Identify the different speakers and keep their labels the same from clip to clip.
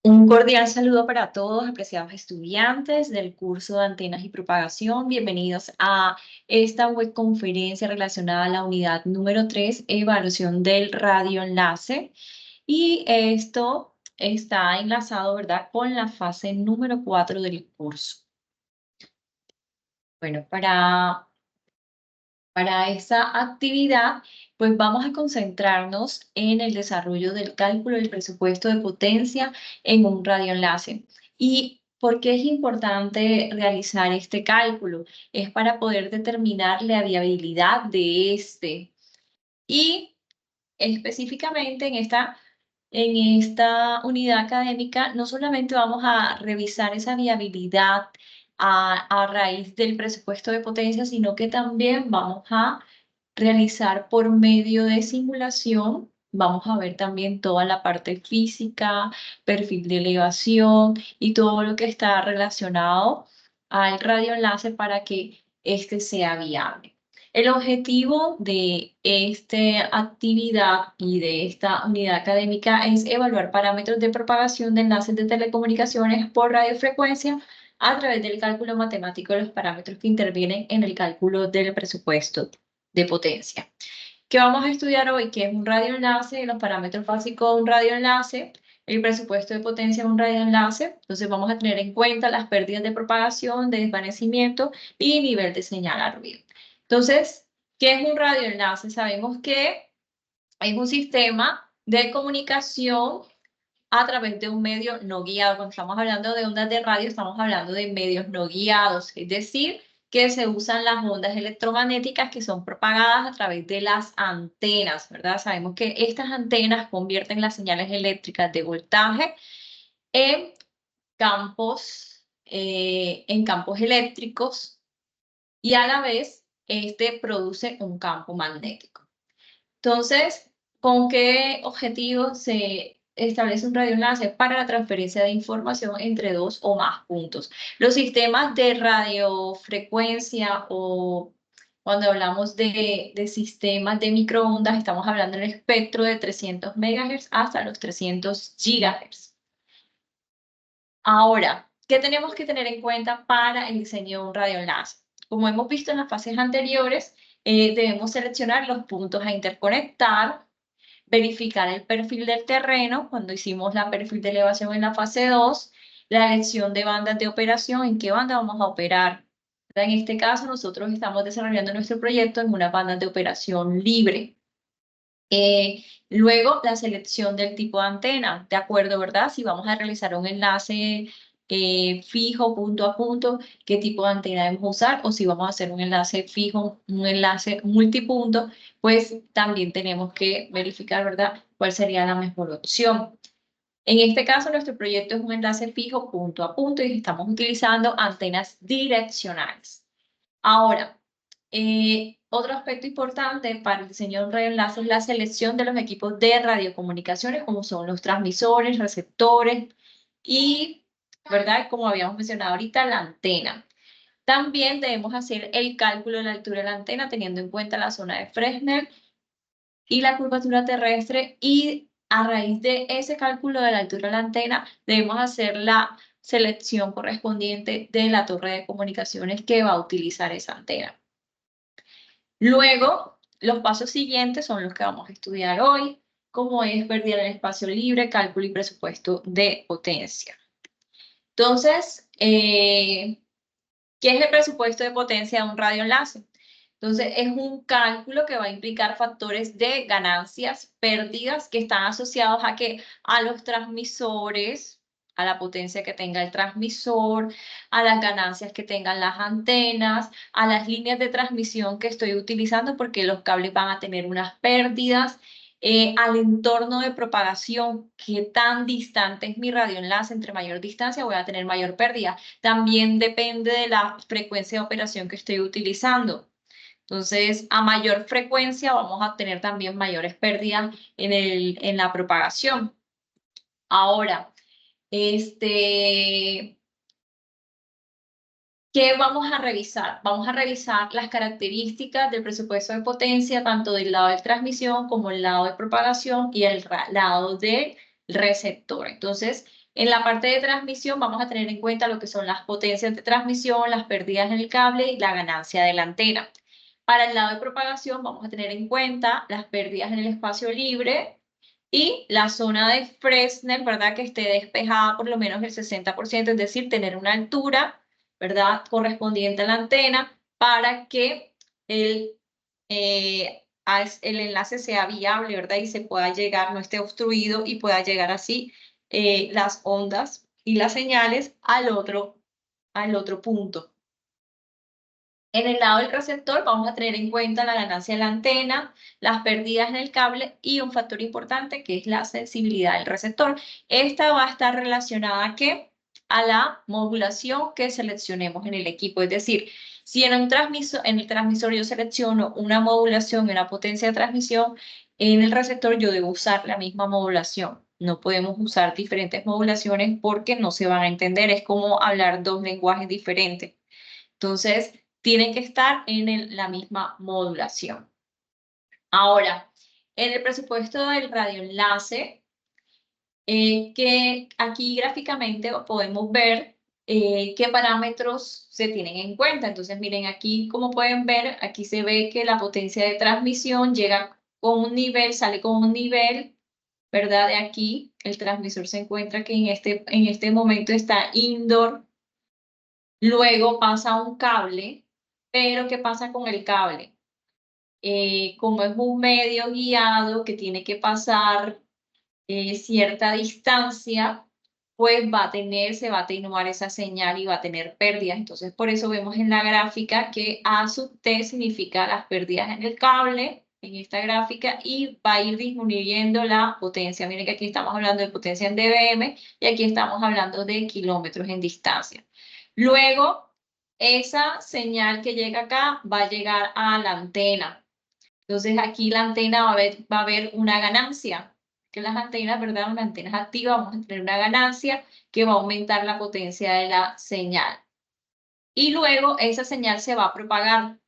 Speaker 1: Un cordial saludo para todos, apreciados estudiantes del curso de Antenas y Propagación. Bienvenidos a esta webconferencia relacionada a la unidad número 3, evaluación del radioenlace. Y esto está enlazado, ¿verdad?, con la fase número 4 del curso. Bueno, para esa actividad, pues vamos a concentrarnos en el desarrollo del cálculo del presupuesto de potencia en un radioenlace. ¿Y por qué es importante realizar este cálculo? Es para poder determinar la viabilidad de este. Y específicamente en esta unidad académica, no solamente vamos a revisar esa viabilidad a raíz del presupuesto de potencia, sino que también vamos a realizar por medio de simulación. Vamos a ver también toda la parte física, perfil de elevación y todo lo que está relacionado al radioenlace para que este sea viable. El objetivo de esta actividad y de esta unidad académica es evaluar parámetros de propagación de enlaces de telecomunicaciones por radiofrecuencia a través del cálculo matemático de los parámetros que intervienen en el cálculo del presupuesto de potencia. ¿Qué vamos a estudiar hoy? ¿Qué es un radioenlace? Los parámetros básicos de un radioenlace, el presupuesto de potencia de un radioenlace. Entonces vamos a tener en cuenta las pérdidas de propagación, de desvanecimiento y nivel de señal a ruido. Entonces, ¿qué es un radioenlace? Sabemos que es un sistema de comunicación a través de un medio no guiado. Cuando estamos hablando de ondas de radio, estamos hablando de medios no guiados, es decir, que se usan las ondas electromagnéticas que son propagadas a través de las antenas, ¿verdad? Sabemos que estas antenas convierten las señales eléctricas de voltaje en campos eléctricos y a la vez este produce un campo magnético. Entonces, ¿con qué objetivo se establece un radioenlace? Para la transferencia de información entre dos o más puntos. Los sistemas de radiofrecuencia o cuando hablamos de sistemas de microondas, estamos hablando del espectro de 300 MHz hasta los 300 GHz. Ahora, ¿qué tenemos que tener en cuenta para el diseño de un radioenlace? Como hemos visto en las fases anteriores, debemos seleccionar los puntos a interconectar, verificar el perfil del terreno, cuando hicimos la perfil de elevación en la fase 2, la elección de bandas de operación, en qué banda vamos a operar. En este caso, nosotros estamos desarrollando nuestro proyecto en una banda de operación libre. Luego, la selección del tipo de antena, de acuerdo, ¿verdad? Si vamos a realizar un enlace fijo, punto a punto, qué tipo de antena debemos usar, o si vamos a hacer un enlace fijo, un enlace multipunto, pues también tenemos que verificar, ¿verdad?, cuál sería la mejor opción. En este caso, nuestro proyecto es un enlace fijo, punto a punto, y estamos utilizando antenas direccionales. Ahora, otro aspecto importante para el diseño de un radioenlace es la selección de los equipos de radiocomunicaciones, como son los transmisores, receptores y, ¿verdad?, como habíamos mencionado ahorita, la antena. También debemos hacer el cálculo de la altura de la antena teniendo en cuenta la zona de Fresnel y la curvatura terrestre, y a raíz de ese cálculo de la altura de la antena debemos hacer la selección correspondiente de la torre de comunicaciones que va a utilizar esa antena. Luego, los pasos siguientes son los que vamos a estudiar hoy, como es pérdida del espacio libre, cálculo y presupuesto de potencia. Entonces, ¿qué es el presupuesto de potencia de un radioenlace? Entonces, es un cálculo que va a implicar factores de ganancias, pérdidas, que están asociados a que a los transmisores, a la potencia que tenga el transmisor, a las ganancias que tengan las antenas, a las líneas de transmisión que estoy utilizando, porque los cables van a tener unas pérdidas, al entorno de propagación, qué tan distante es mi radioenlace, entre mayor distancia voy a tener mayor pérdida. También depende de la frecuencia de operación que estoy utilizando. Entonces, a mayor frecuencia vamos a tener también mayores pérdidas en la propagación. Ahora, ¿qué vamos a revisar? Vamos a revisar las características del presupuesto de potencia, tanto del lado de transmisión como el lado de propagación y el lado del receptor. Entonces, En la parte de transmisión vamos a tener en cuenta lo que son las potencias de transmisión, las pérdidas en el cable y la ganancia de la antena. Para el lado de propagación vamos a tener en cuenta las pérdidas en el espacio libre y la zona de Fresnel, ¿verdad? Que esté despejada por lo menos el 60%, es decir, tener una altura, ¿verdad? Correspondiente a la antena para que el enlace sea viable, ¿verdad? Y se pueda llegar, no esté obstruido y pueda llegar así las ondas y las señales al otro punto. En el lado del receptor vamos a tener en cuenta la ganancia de la antena, las pérdidas en el cable y un factor importante que es la sensibilidad del receptor. Esta va a estar relacionada ¿a qué? A la modulación que seleccionemos en el equipo. Es decir, si en el transmisor yo selecciono una modulación y una potencia de transmisión, en el receptor yo debo usar la misma modulación. No podemos usar diferentes modulaciones porque no se van a entender. Es como hablar dos lenguajes diferentes. Entonces, tienen que estar en la misma modulación. Ahora, en el presupuesto del radioenlace, que aquí gráficamente podemos ver qué parámetros se tienen en cuenta. Entonces, miren aquí, como pueden ver, aquí se ve que la potencia de transmisión llega con un nivel, sale con un nivel, ¿verdad? De aquí, el transmisor se encuentra que en este momento está indoor, luego pasa un cable, pero ¿qué pasa con el cable? Como es un medio guiado que tiene que pasar cierta distancia, pues se va a atenuar esa señal y va a tener pérdidas. Entonces, por eso vemos en la gráfica que A sub T significa las pérdidas en el cable, en esta gráfica, y va a ir disminuyendo la potencia. Miren que aquí estamos hablando de potencia en dBm y aquí estamos hablando de kilómetros en distancia. Luego, esa señal que llega acá va a llegar a la antena. Entonces aquí la antena va a haber una ganancia, que las antenas, ¿verdad? Las antenas activas vamos a tener una ganancia que va a aumentar la potencia de la señal. Y luego esa señal se va a propagar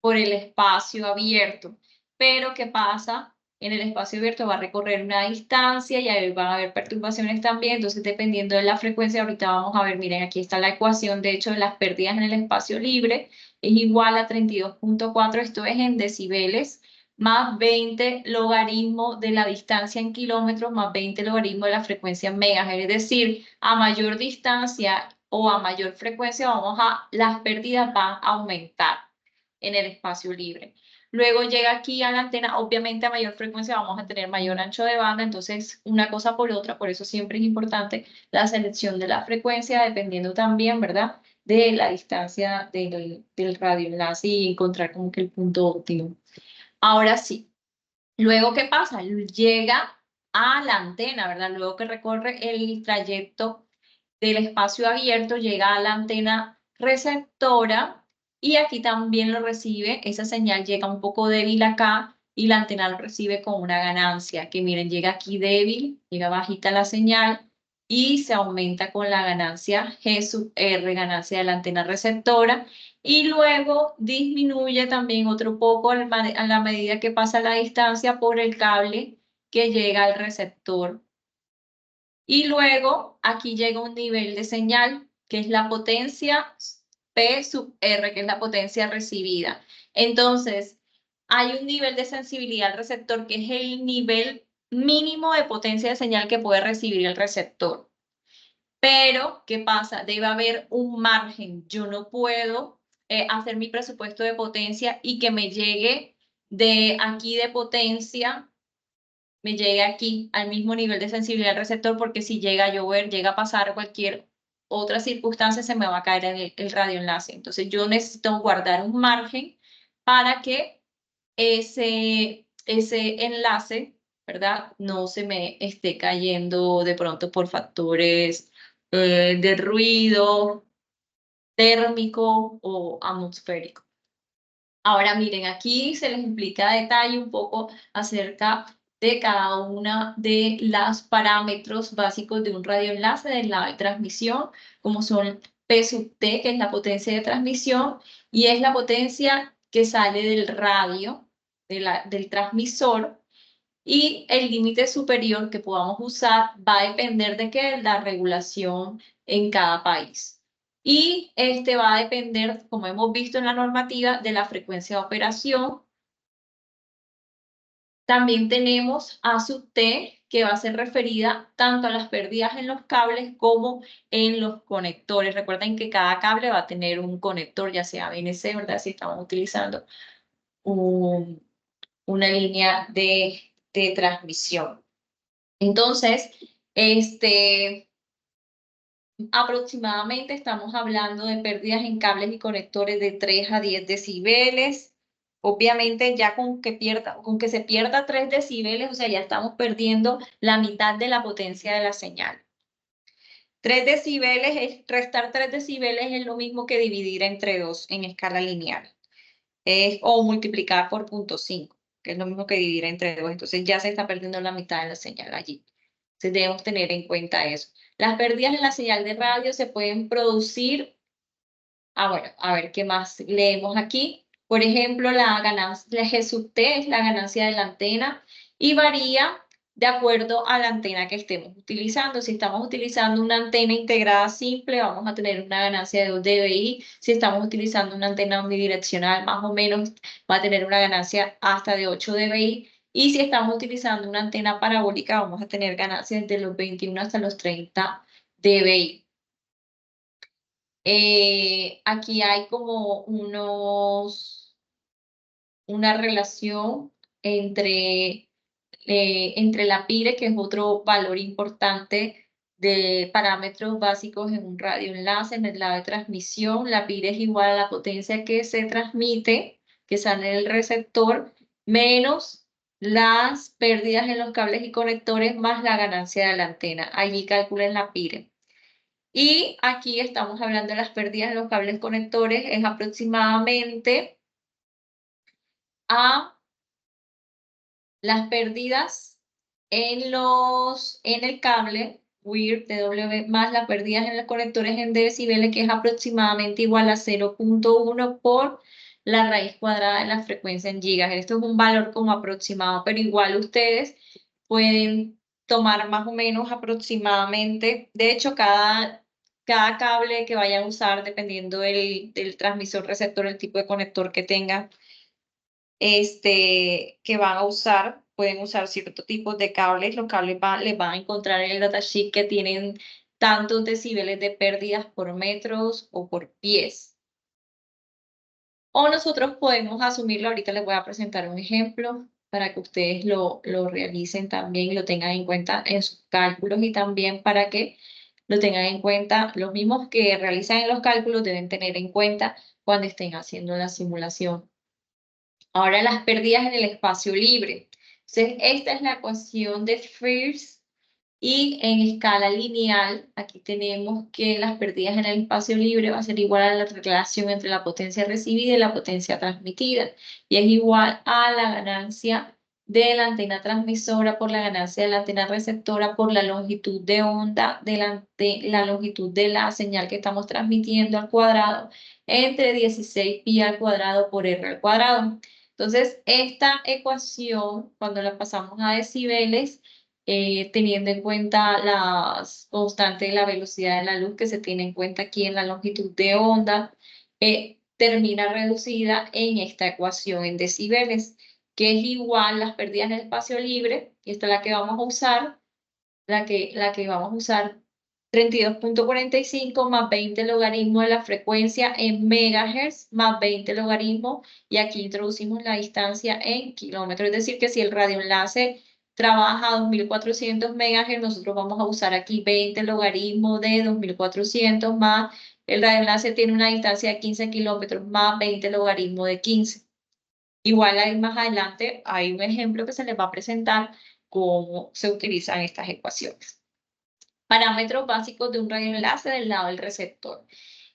Speaker 1: por el espacio abierto. Pero ¿qué pasa? En el espacio abierto va a recorrer una distancia y ahí van a haber perturbaciones también. Entonces, dependiendo de la frecuencia, ahorita vamos a ver, miren, aquí está la ecuación, de hecho, de las pérdidas en el espacio libre es igual a 32.4, esto es en decibeles, más 20 logaritmo de la distancia en kilómetros, más 20 logaritmo de la frecuencia en megas. Es decir, a mayor distancia o a mayor frecuencia, las pérdidas van a aumentar en el espacio libre. Luego llega aquí a la antena, obviamente a mayor frecuencia vamos a tener mayor ancho de banda, entonces una cosa por otra, por eso siempre es importante la selección de la frecuencia, dependiendo también, ¿verdad?, de la distancia del radioenlace y encontrar como que el punto óptimo. Ahora sí, luego, ¿qué pasa? Llega a la antena, ¿verdad? Luego que recorre el trayecto del espacio abierto, llega a la antena receptora y aquí también lo recibe, esa señal llega un poco débil acá y la antena lo recibe con una ganancia, que miren, llega aquí débil, llega bajita la señal y se aumenta con la ganancia G sub R, ganancia de la antena receptora, y luego disminuye también otro poco a la medida que pasa la distancia por el cable que llega al receptor. Y luego aquí llega un nivel de señal, que es la potencia P sub R, que es la potencia recibida. Entonces, hay un nivel de sensibilidad al receptor, que es el nivel mínimo de potencia de señal que puede recibir el receptor. Pero, ¿qué pasa? Debe haber un margen. Yo no puedo hacer mi presupuesto de potencia y que me llegue de aquí de potencia, me llegue aquí al mismo nivel de sensibilidad del receptor, porque si llega a llover, llega a pasar cualquier otra circunstancia, se me va a caer el radioenlace. Entonces yo necesito guardar un margen para que ese enlace, ¿verdad?, no se me esté cayendo de pronto por factores de ruido térmico o atmosférico. Ahora miren, aquí se les explica a detalle un poco acerca de cada una de los parámetros básicos de un radioenlace del lado de transmisión, como son P sub T, que es la potencia de transmisión, y es la potencia que sale del radio, del transmisor, Y el límite superior que podamos usar va a depender de qué, la regulación en cada país. Y este va a depender, como hemos visto en la normativa, de la frecuencia de operación. También tenemos a sub T, que va a ser referida tanto a las pérdidas en los cables como en los conectores. Recuerden que cada cable va a tener un conector, ya sea BNC, ¿verdad? Si estamos utilizando una línea de transmisión. Entonces, aproximadamente estamos hablando de pérdidas en cables y conectores de 3 a 10 decibeles. Obviamente ya con que se pierda 3 decibeles, o sea, ya estamos perdiendo la mitad de la potencia de la señal. 3 decibeles, restar 3 decibeles es lo mismo que dividir entre 2 en escala lineal. O multiplicar por 0.5, que es lo mismo que dividir entre 2. Entonces ya se está perdiendo la mitad de la señal allí. Entonces debemos tener en cuenta eso. Las pérdidas en la señal de radio se pueden producir. Bueno, a ver qué más leemos aquí. Por ejemplo, la ganancia, la G sub T es la ganancia de la antena y varía de acuerdo a la antena que estemos utilizando. Si estamos utilizando una antena integrada simple, vamos a tener una ganancia de 2 dBi. Si estamos utilizando una antena omnidireccional, más o menos va a tener una ganancia hasta de 8 dBi. Y si estamos utilizando una antena parabólica, vamos a tener ganancias de los 21 hasta los 30 dBi. Aquí hay como una relación entre la PIRE, que es otro valor importante de parámetros básicos en un radioenlace, en el lado de transmisión. La PIRE es igual a la potencia que se transmite, que sale del receptor, menos las pérdidas en los cables y conectores, más la ganancia de la antena. Allí calculen la PIRE. Y aquí estamos hablando de las pérdidas en los cables conectores, es aproximadamente a las pérdidas en el cable WIR TW más las pérdidas en los conectores en decibeles, que es aproximadamente igual a 0.1 por la raíz cuadrada de la frecuencia en gigas. Esto es un valor como aproximado, pero igual ustedes pueden tomar más o menos aproximadamente. De hecho, cada cable que vayan a usar, dependiendo del transmisor receptor, el tipo de conector que tenga, que van a usar, pueden usar ciertos tipos de cables. Los cables les van a encontrar en el datasheet que tienen tantos decibeles de pérdidas por metros o por pies. O nosotros podemos asumirlo. Ahorita les voy a presentar un ejemplo para que ustedes lo realicen también y lo tengan en cuenta en sus cálculos, y también para que lo tengan en cuenta, los mismos que realizan en los cálculos deben tener en cuenta cuando estén haciendo la simulación. Ahora las pérdidas en el espacio libre. Entonces, esta es la ecuación de Frears, y en escala lineal, aquí tenemos que las pérdidas en el espacio libre va a ser igual a la relación entre la potencia recibida y la potencia transmitida, y es igual a la ganancia de la antena transmisora por la ganancia de la antena receptora por la longitud de onda de la longitud de la señal que estamos transmitiendo al cuadrado, entre 16 pi al cuadrado por r al cuadrado. Entonces, esta ecuación, cuando la pasamos a decibeles, teniendo en cuenta las constantes de la velocidad de la luz que se tiene en cuenta aquí en la longitud de onda, termina reducida en esta ecuación en decibeles, que es igual las pérdidas en el espacio libre, y esta es la que vamos a usar, la que vamos a usar, 32.45 más 20 logaritmo de la frecuencia en megahertz más 20 logaritmo, y aquí introducimos la distancia en kilómetros. Es decir, que si el radioenlace trabaja a 2400 megahertz, nosotros vamos a usar aquí 20 logaritmos de 2400 más el radioenlace tiene una distancia de 15 kilómetros más 20 logaritmo de 15. Igual ahí más adelante hay un ejemplo que se les va a presentar cómo se utilizan estas ecuaciones. Parámetros básicos de un radioenlace del lado del receptor.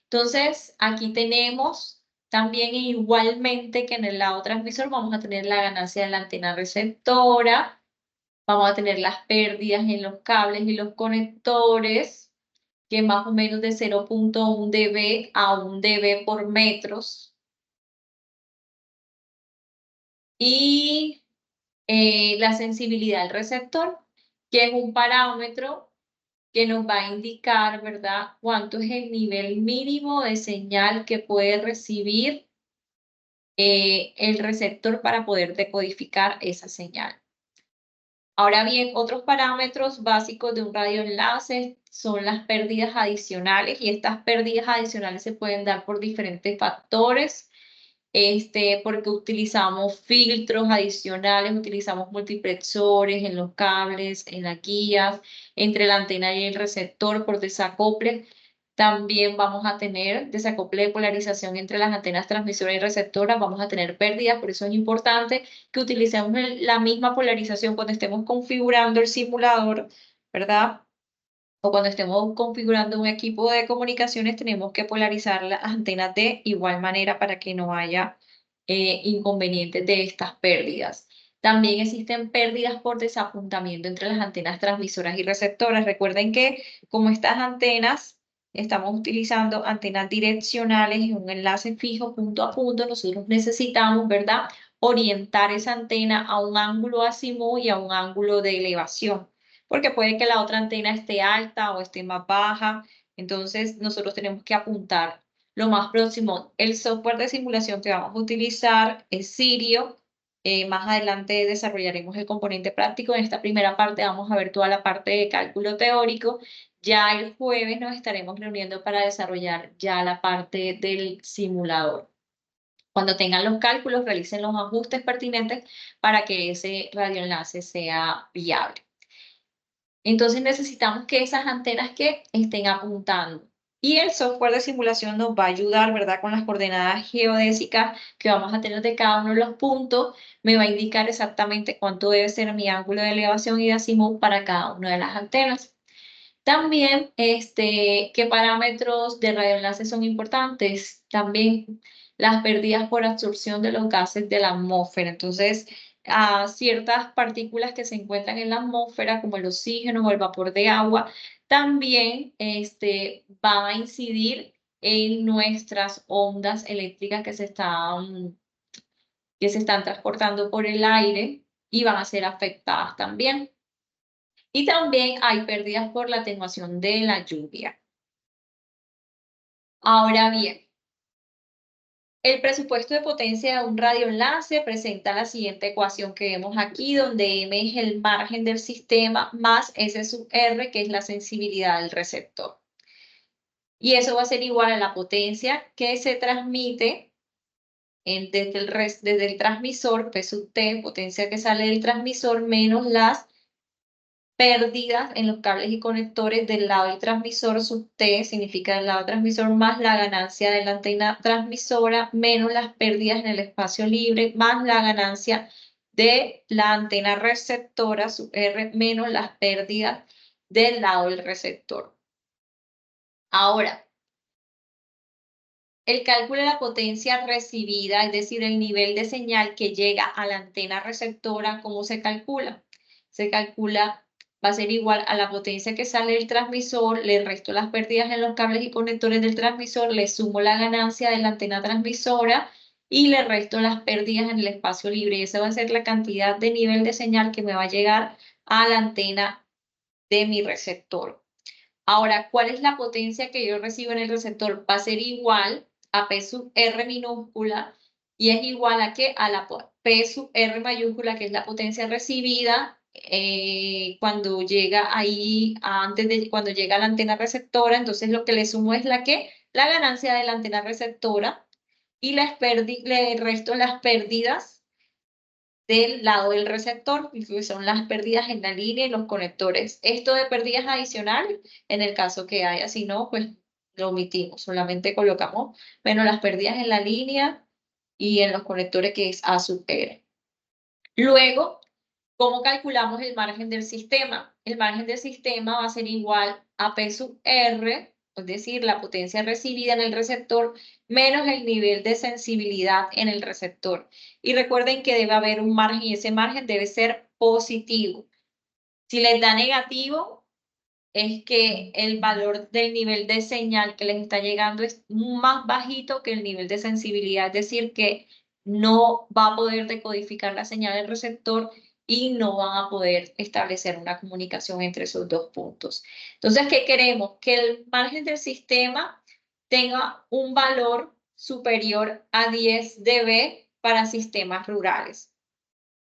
Speaker 1: Entonces, aquí tenemos también, igualmente que en el lado transmisor, vamos a tener la ganancia de la antena receptora, vamos a tener las pérdidas en los cables y los conectores, que es más o menos de 0.1 dB a 1 dB por metros. Y la sensibilidad del receptor, que es un parámetro que nos va a indicar, ¿verdad?, cuánto es el nivel mínimo de señal que puede recibir el receptor para poder decodificar esa señal. Ahora bien, otros parámetros básicos de un radioenlace son las pérdidas adicionales, y estas pérdidas adicionales se pueden dar por diferentes factores, porque utilizamos filtros adicionales, utilizamos multiplexores en los cables, en las guías, entre la antena y el receptor por desacople. También vamos a tener desacople de polarización entre las antenas transmisoras y receptoras, vamos a tener pérdidas, por eso es importante que utilicemos la misma polarización cuando estemos configurando el simulador, ¿verdad? O cuando estemos configurando un equipo de comunicaciones, tenemos que polarizar las antenas de igual manera para que no haya inconvenientes de estas pérdidas. También existen pérdidas por desapuntamiento entre las antenas transmisoras y receptoras. Recuerden que como estas antenas, estamos utilizando antenas direccionales y un enlace fijo punto a punto, nosotros necesitamos, ¿verdad?, orientar esa antena a un ángulo azimut y a un ángulo de elevación, porque puede que la otra antena esté alta o esté más baja, entonces nosotros tenemos que apuntar lo más próximo. El software de simulación que vamos a utilizar es Sirio. Más adelante desarrollaremos el componente práctico. En esta primera parte vamos a ver toda la parte de cálculo teórico. Ya el jueves nos estaremos reuniendo para desarrollar ya la parte del simulador. Cuando tengan los cálculos, realicen los ajustes pertinentes para que ese radioenlace sea viable. Entonces necesitamos que esas antenas que estén apuntando. Y el software de simulación nos va a ayudar, ¿verdad?, con las coordenadas geodésicas que vamos a tener de cada uno de los puntos. Me va a indicar exactamente cuánto debe ser mi ángulo de elevación y de azimut para cada una de las antenas. También, ¿qué parámetros de radioenlace son importantes? También las pérdidas por absorción de los gases de la atmósfera. Entonces, a ciertas partículas que se encuentran en la atmósfera, como el oxígeno o el vapor de agua, también van a incidir en nuestras ondas eléctricas que se están transportando por el aire y van a ser afectadas también. Y también hay pérdidas por la atenuación de la lluvia. Ahora bien, el presupuesto de potencia de un radioenlace presenta la siguiente ecuación que vemos aquí, donde M es el margen del sistema más S sub R, que es la sensibilidad del receptor. Y eso va a ser igual a la potencia que se transmite desde el transmisor, P sub T, potencia que sale del transmisor, menos las pérdidas en los cables y conectores del lado del transmisor, sub T significa del lado transmisor, más la ganancia de la antena transmisora, menos las pérdidas en el espacio libre, más la ganancia de la antena receptora, sub R, menos las pérdidas del lado del receptor. Ahora, el cálculo de la potencia recibida, es decir, el nivel de señal que llega a la antena receptora, ¿cómo se calcula? Se calcula, va a ser igual a la potencia que sale del transmisor, le resto las pérdidas en los cables y conectores del transmisor, le sumo la ganancia de la antena transmisora y le resto las pérdidas en el espacio libre. Y esa va a ser la cantidad de nivel de señal que me va a llegar a la antena de mi receptor. Ahora, ¿cuál es la potencia que yo recibo en el receptor? Va a ser igual a P sub R minúscula, y es igual a ¿qué? A la P sub R mayúscula, que es la potencia recibida cuando llega ahí, cuando llega a la antena receptora. Entonces lo que le sumo es la ganancia de la antena receptora, y le resto las pérdidas del lado del receptor, que son las pérdidas en la línea y los conectores. Esto de pérdidas adicionales, en el caso que haya, si no, pues lo omitimos, solamente colocamos menos las pérdidas en la línea y en los conectores, que es A sub R. Luego, ¿cómo calculamos el margen del sistema? El margen del sistema va a ser igual a P sub R, es decir, la potencia recibida en el receptor menos el nivel de sensibilidad en el receptor. Y recuerden que debe haber un margen, y ese margen debe ser positivo. Si les da negativo, es que el valor del nivel de señal que les está llegando es más bajito que el nivel de sensibilidad, es decir, que no va a poder decodificar la señal del receptor y no van a poder establecer una comunicación entre esos dos puntos. Entonces, ¿qué queremos? Que el margen del sistema tenga un valor superior a 10 dB para sistemas rurales.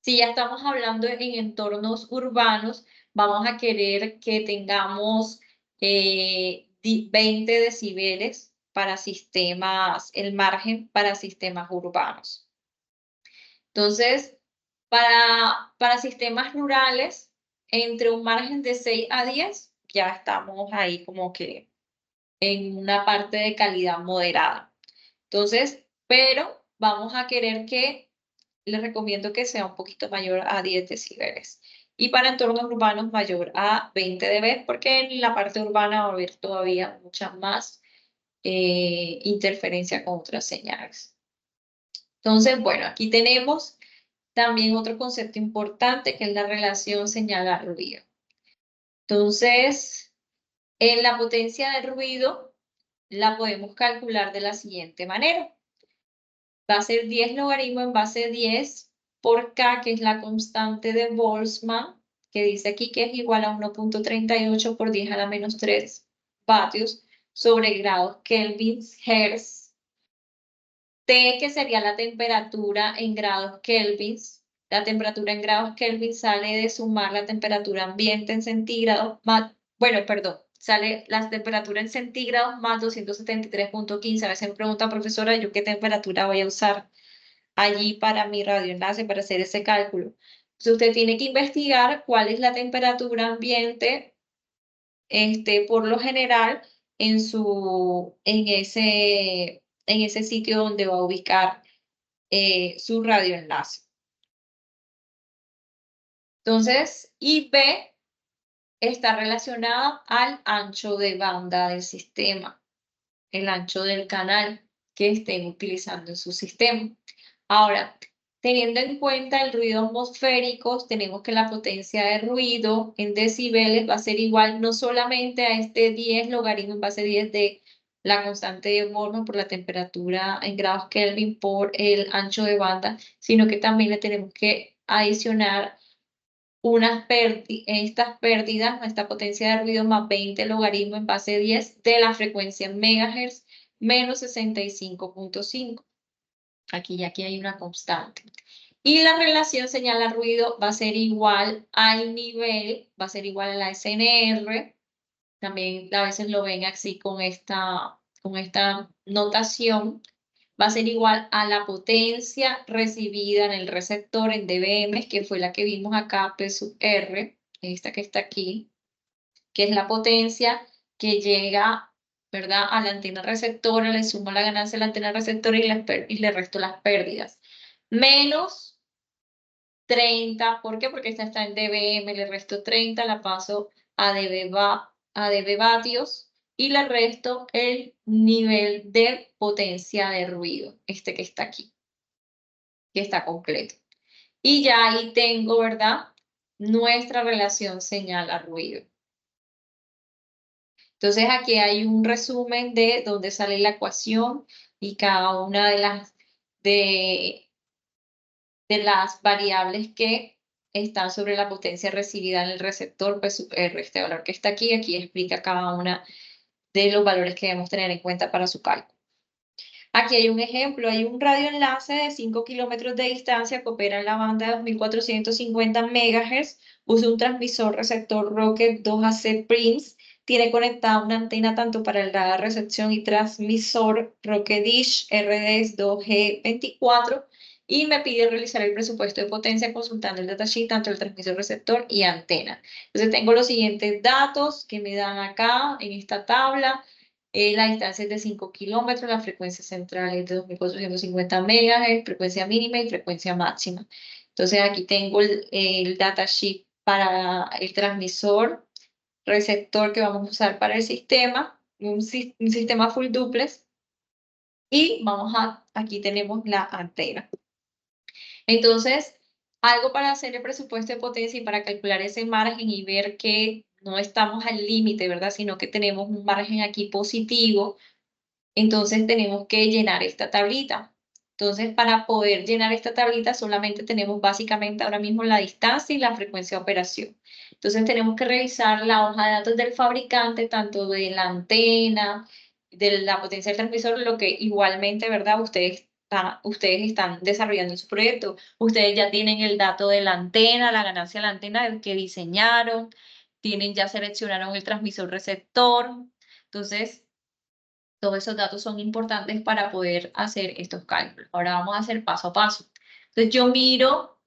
Speaker 1: Si ya estamos hablando en entornos urbanos, vamos a querer que tengamos 20 decibeles para sistemas, el margen para sistemas urbanos. Entonces, para sistemas rurales, entre un margen de 6 a 10, ya estamos ahí como que en una parte de calidad moderada. Entonces, pero vamos a querer que, les recomiendo que sea un poquito mayor a 10 decibeles. Y para entornos urbanos mayor a 20 dB, porque en la parte urbana va a haber todavía mucha más interferencia con otras señales. Entonces, bueno, aquí tenemos también otro concepto importante que es la relación señal-ruido. Entonces, en la potencia del ruido la podemos calcular de la siguiente manera. Va a ser 10 logaritmo en base 10 por K, que es la constante de Boltzmann, que dice aquí que es igual a 1.38 por 10 a la menos 3 vatios sobre grados Kelvin Hertz. T, que sería la temperatura en grados Kelvin. La temperatura en grados Kelvin sale de sumar la temperatura ambiente en centígrados, sale la temperatura en centígrados más 273.15. A veces me pregunta, profesora, ¿yo qué temperatura voy a usar allí para mi radioenlace para hacer ese cálculo? Entonces usted tiene que investigar cuál es la temperatura ambiente, por lo general, en ese sitio donde va a ubicar su radioenlace. Entonces, y B está relacionada al ancho de banda del sistema, el ancho del canal que estén utilizando en su sistema. Ahora, teniendo en cuenta el ruido atmosférico, tenemos que la potencia de ruido en decibeles va a ser igual no solamente a este 10 logaritmo en base 10 de la constante de Boltzmann por la temperatura en grados Kelvin por el ancho de banda, sino que también le tenemos que adicionar estas pérdidas, esta potencia de ruido más 20 logaritmo en base 10 de la frecuencia en megahertz menos 65.5. Aquí hay una constante. Y la relación señal-ruido va a ser igual al nivel, va a ser igual a la SNR. También a veces lo ven así con esta notación. Va a ser igual a la potencia recibida en el receptor en dBm, que fue la que vimos acá, P sub R, esta que está aquí, que es la potencia que llega, ¿verdad?, a la antena receptora, le sumo la ganancia a la antena receptora y le resto las pérdidas. Menos 30, ¿por qué? Porque esta está en dBm, le resto 30, la paso a dB vatios y le resto el nivel de potencia de ruido, este que está aquí, que está completo. Y ya ahí tengo, ¿verdad?, nuestra relación señal a ruido. Entonces aquí hay un resumen de dónde sale la ecuación y cada una de las variables que están sobre la potencia recibida en el receptor, P sub R, este valor que está aquí explica cada una de los valores que debemos tener en cuenta para su cálculo. Aquí hay un ejemplo, hay un radioenlace de 5 kilómetros de distancia que opera en la banda de 2450 MHz, usa un transmisor receptor Rocket 2AC Prince, tiene conectada una antena tanto para el radar recepción y transmisor Rocket Dish RDS 2G24 y me pide realizar el presupuesto de potencia consultando el datasheet, tanto el transmisor receptor y antena. Entonces tengo los siguientes datos que me dan acá en esta tabla. La distancia es de 5 kilómetros, la frecuencia central es de 2450 MHz, frecuencia mínima y frecuencia máxima. Entonces aquí tengo el datasheet para el transmisor, receptor que vamos a usar para el sistema, un sistema full duplex, y aquí tenemos la antena. Entonces, algo para hacer el presupuesto de potencia y para calcular ese margen y ver que no estamos al límite, ¿verdad?, sino que tenemos un margen aquí positivo. Entonces tenemos que llenar esta tablita. Entonces, para poder llenar esta tablita solamente tenemos básicamente ahora mismo la distancia y la frecuencia de operación. Entonces, tenemos que revisar la hoja de datos del fabricante, tanto de la antena, de la potencia del transmisor, lo que igualmente, ¿verdad? Ustedes están desarrollando en su proyecto. Ustedes ya tienen el dato de la antena, la ganancia de la antena que diseñaron, ya seleccionaron el transmisor receptor. Entonces, todos esos datos son importantes para poder hacer estos cálculos. Ahora vamos a hacer paso a paso. Entonces yo miro,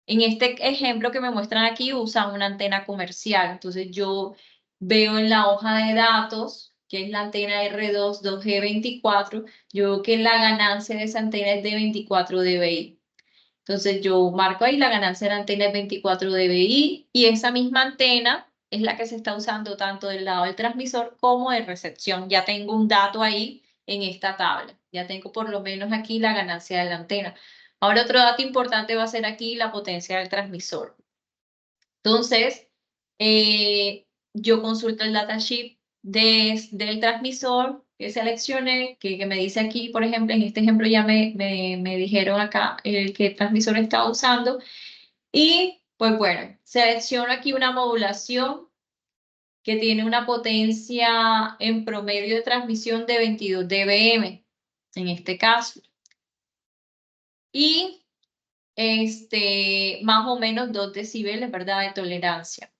Speaker 1: en este ejemplo que me muestran aquí, usan una antena comercial. Entonces yo veo en la hoja de datos, que es la antena R2 2G24, yo veo que la ganancia de esa antena es de 24 dBi. Entonces yo marco ahí la ganancia de la antena es 24 dBi y esa misma antena es la que se está usando tanto del lado del transmisor como de recepción. Ya tengo un dato ahí en esta tabla. Ya tengo por lo menos aquí la ganancia de la antena. Ahora otro dato importante va a ser aquí la potencia del transmisor. Entonces, yo consulto el datasheet del transmisor que seleccioné, que me dice aquí, por ejemplo, en este ejemplo ya me dijeron acá el que transmisor estaba usando. Y pues bueno, selecciono aquí una modulación que tiene una potencia en promedio de transmisión de 22 dBm, en este caso. Y más o menos 2 decibeles, ¿verdad?, de tolerancia.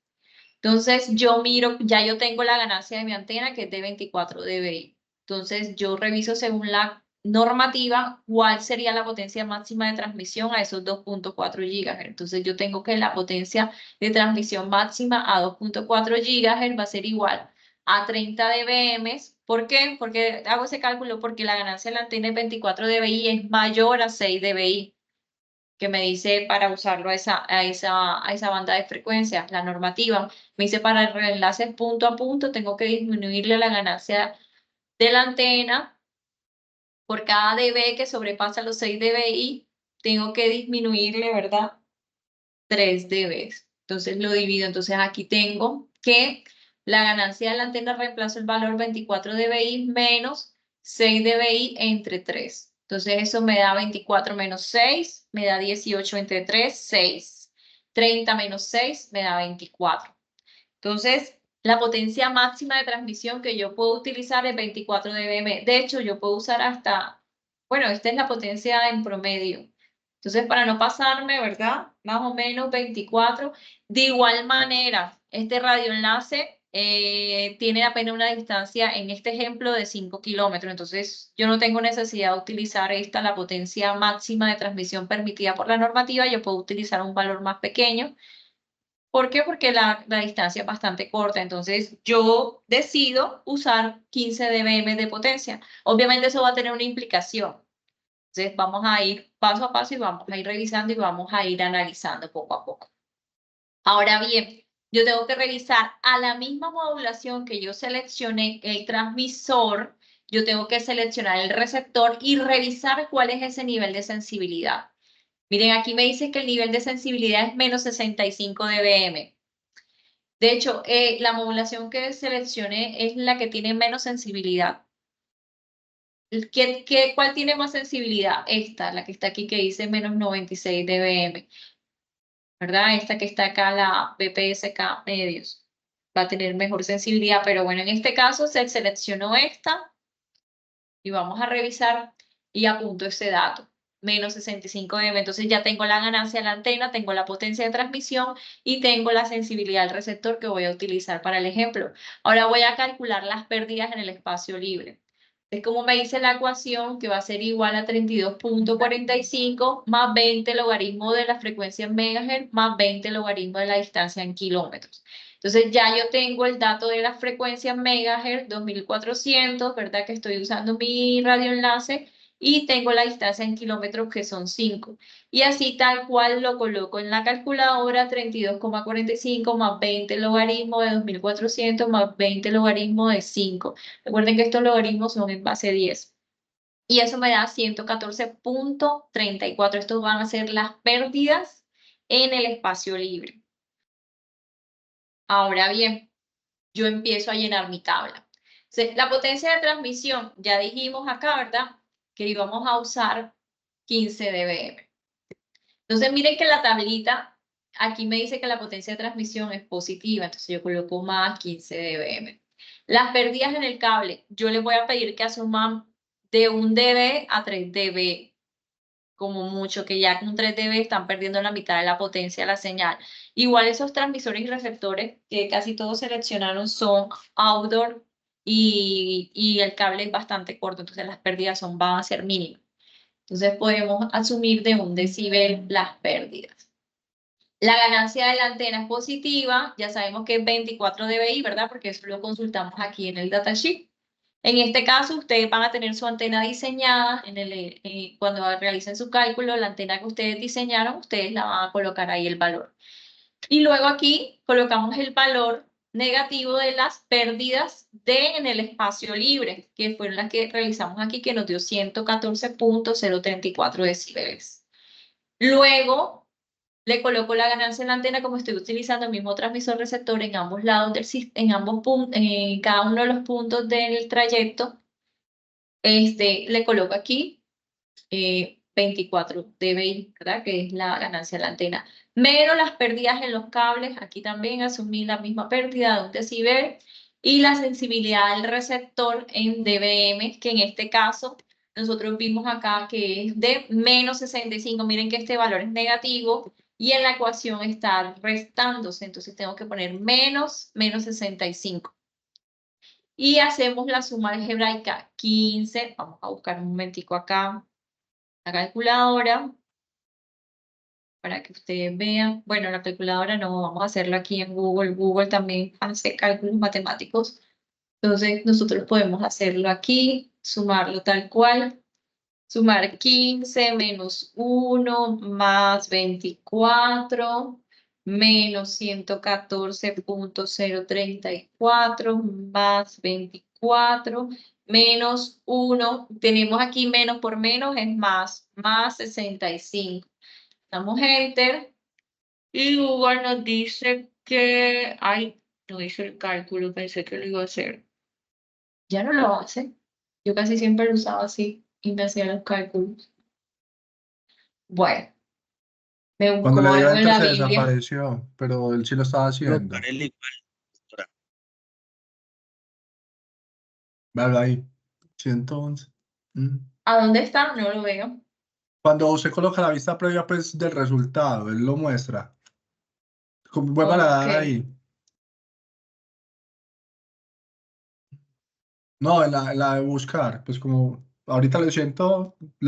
Speaker 1: Entonces yo miro, ya yo tengo la ganancia de mi antena que es de 24 dBi. Entonces yo reviso según la normativa cuál sería la potencia máxima de transmisión a esos 2.4 GHz. Entonces yo tengo que la potencia de transmisión máxima a 2.4 GHz va a ser igual a 30 dBm. ¿Por qué? Porque hago ese cálculo porque la ganancia de la antena es 24 dBi es mayor a 6 dBi que me dice para usarlo a esa banda de frecuencia, la normativa. Me dice para enlaces punto a punto, tengo que disminuirle la ganancia de la antena por cada dB que sobrepasa los 6 dBi, tengo que disminuirle, ¿verdad?, 3 dB. Entonces lo divido. Entonces aquí tengo que la ganancia de la antena reemplazo el valor 24 dBi menos 6 dBi entre 3. Entonces eso me da 24 menos 6, me da 18 entre 3, 6. 30 menos 6 me da 24. Entonces, la potencia máxima de transmisión que yo puedo utilizar es 24 dBm. De hecho, yo puedo usar hasta, bueno, esta es la potencia en promedio. Entonces, para no pasarme, ¿verdad? Más o menos 24. De igual manera, este radioenlace tiene apenas una distancia, en este ejemplo, de 5 kilómetros. Entonces, yo no tengo necesidad de utilizar la potencia máxima de transmisión permitida por la normativa. Yo puedo utilizar un valor más pequeño. ¿Por qué? Porque la distancia es bastante corta, entonces yo decido usar 15 dBm de potencia. Obviamente eso va a tener una implicación. Entonces vamos a ir paso a paso y vamos a ir revisando y vamos a ir analizando poco a poco. Ahora bien, yo tengo que revisar a la misma modulación que yo seleccioné el transmisor, yo tengo que seleccionar el receptor y revisar cuál es ese nivel de sensibilidad. Miren, aquí me dice que el nivel de sensibilidad es menos 65 dBm. De hecho, la modulación que seleccioné es la que tiene menos sensibilidad. ¿Cuál tiene más sensibilidad? Esta, la que está aquí que dice menos 96 dBm, ¿verdad? Esta que está acá, la BPSK medios, va a tener mejor sensibilidad, pero bueno, en este caso se seleccionó esta y vamos a revisar y apunto ese dato, menos 65 dB. Entonces ya tengo la ganancia de la antena, tengo la potencia de transmisión y tengo la sensibilidad del receptor que voy a utilizar para el ejemplo. Ahora voy a calcular las pérdidas en el espacio libre. Es como me dice la ecuación que va a ser igual a 32.45 más 20 logaritmo de la frecuencia en megahertz más 20 logaritmo de la distancia en kilómetros. Entonces ya yo tengo el dato de la frecuencia en megahertz, 2400, ¿verdad? Que estoy usando mi radioenlace y tengo la distancia en kilómetros que son 5. Y así tal cual lo coloco en la calculadora, 32,45 más 20 logaritmo de 2400 más 20 logaritmo de 5. Recuerden que estos logaritmos son en base 10. Y eso me da 114.34. Estos van a ser las pérdidas en el espacio libre. Ahora bien, yo empiezo a llenar mi tabla. La potencia de transmisión, ya dijimos acá, ¿verdad?, que íbamos a usar 15 dBm. Entonces miren que la tablita, aquí me dice que la potencia de transmisión es positiva, entonces yo coloco más 15 dBm. Las pérdidas en el cable, yo les voy a pedir que asuman de 1 dB a 3 dB, como mucho, que ya con 3 dB están perdiendo la mitad de la potencia de la señal. Igual esos transmisores y receptores que casi todos seleccionaron son outdoor y el cable es bastante corto, entonces las pérdidas van a ser mínimas. Entonces podemos asumir de 1 decibel las pérdidas. La ganancia de la antena es positiva, ya sabemos que es 24 dBi, ¿verdad? Porque eso lo consultamos aquí en el datasheet. En este caso, ustedes van a tener su antena diseñada, cuando realicen su cálculo, la antena que ustedes diseñaron, ustedes la van a colocar ahí el valor. Y luego aquí colocamos el valor negativo de las pérdidas en el espacio libre, que fueron las que realizamos aquí, que nos dio 114.034 decibeles. Luego le coloco la ganancia en la antena como estoy utilizando el mismo transmisor receptor en ambos lados del sistema, en cada uno de los puntos del trayecto. Le coloco aquí 24 dBi, ¿verdad? Que es la ganancia de la antena. Menos las pérdidas en los cables, aquí también asumí la misma pérdida de 1 decibel. Y la sensibilidad del receptor en dBm, que en este caso nosotros vimos acá que es de menos 65. Miren que este valor es negativo y en la ecuación está restándose, entonces tengo que poner menos 65. Y hacemos la suma algebraica 15, vamos a buscar un momentico acá la calculadora para que ustedes vean. Bueno, la calculadora no, vamos a hacerlo aquí en Google. Google también hace cálculos matemáticos. Entonces, nosotros podemos hacerlo aquí, sumarlo tal cual. Sumar 15 menos 1 más 24 menos 114.034 más 24 menos 1. Tenemos aquí menos por menos, es más 65. Damos Enter y Google nos dice que, ay, no hizo el cálculo, pensé que lo iba a hacer. Ya no lo hace. Yo casi siempre lo usaba así y me hacía los cálculos. Bueno, me
Speaker 2: Cuando
Speaker 1: buscó
Speaker 2: le dio
Speaker 1: algo en
Speaker 2: enter
Speaker 1: la
Speaker 2: se
Speaker 1: Biblia.
Speaker 2: desapareció, pero él sí lo estaba haciendo.
Speaker 3: Él igual, doctora.
Speaker 2: Véalo ahí. 111.
Speaker 1: ¿A dónde está? No lo veo.
Speaker 2: Cuando usted coloca la vista previa pues, del resultado, él lo muestra. Vuelva a
Speaker 1: Ok.
Speaker 2: dar ahí. No, en la de buscar. Pues como ahorita le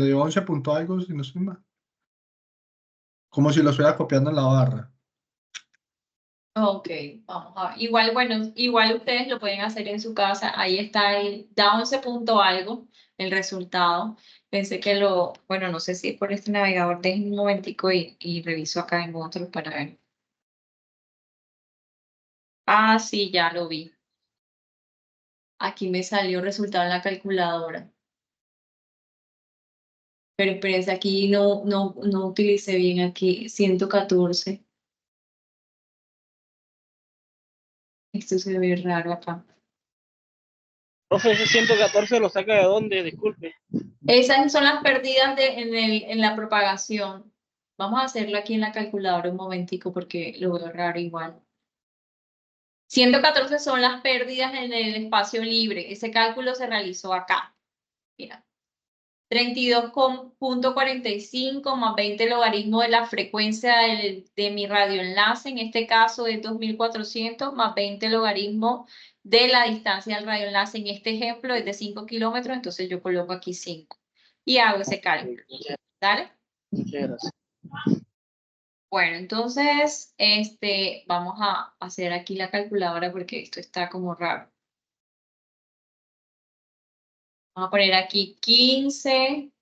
Speaker 2: dio 11 punto algo, si no estoy mal. Como si lo estuviera copiando en la barra.
Speaker 1: Ok, vamos a ver. Igual, bueno, igual ustedes lo pueden hacer en su casa. Ahí está da 11 punto algo el resultado. Pensé que bueno, no sé si es por este navegador. Dejen un momentico y reviso acá en otro para ver. Ah, sí, ya lo vi. Aquí me salió el resultado en la calculadora. Pero espérense, aquí no utilicé bien aquí 114. Esto se ve raro acá.
Speaker 3: Profe, ese 114 lo saca de dónde, disculpe.
Speaker 1: Esas son las pérdidas en la propagación. Vamos a hacerlo aquí en la calculadora un momentico porque lo veo raro igual. 114 son las pérdidas en el espacio libre. Ese cálculo se realizó acá. Mira. 32.45 más 20 logaritmo de la frecuencia de mi radioenlace, en este caso es 2400 más 20 logaritmo de la distancia del radioenlace, en este ejemplo es de 5 kilómetros, entonces yo coloco aquí 5 y hago ese cálculo. ¿Dale?
Speaker 3: Muchas gracias.
Speaker 1: Bueno, entonces vamos a hacer aquí la calculadora porque esto está como raro. Vamos a poner aquí 15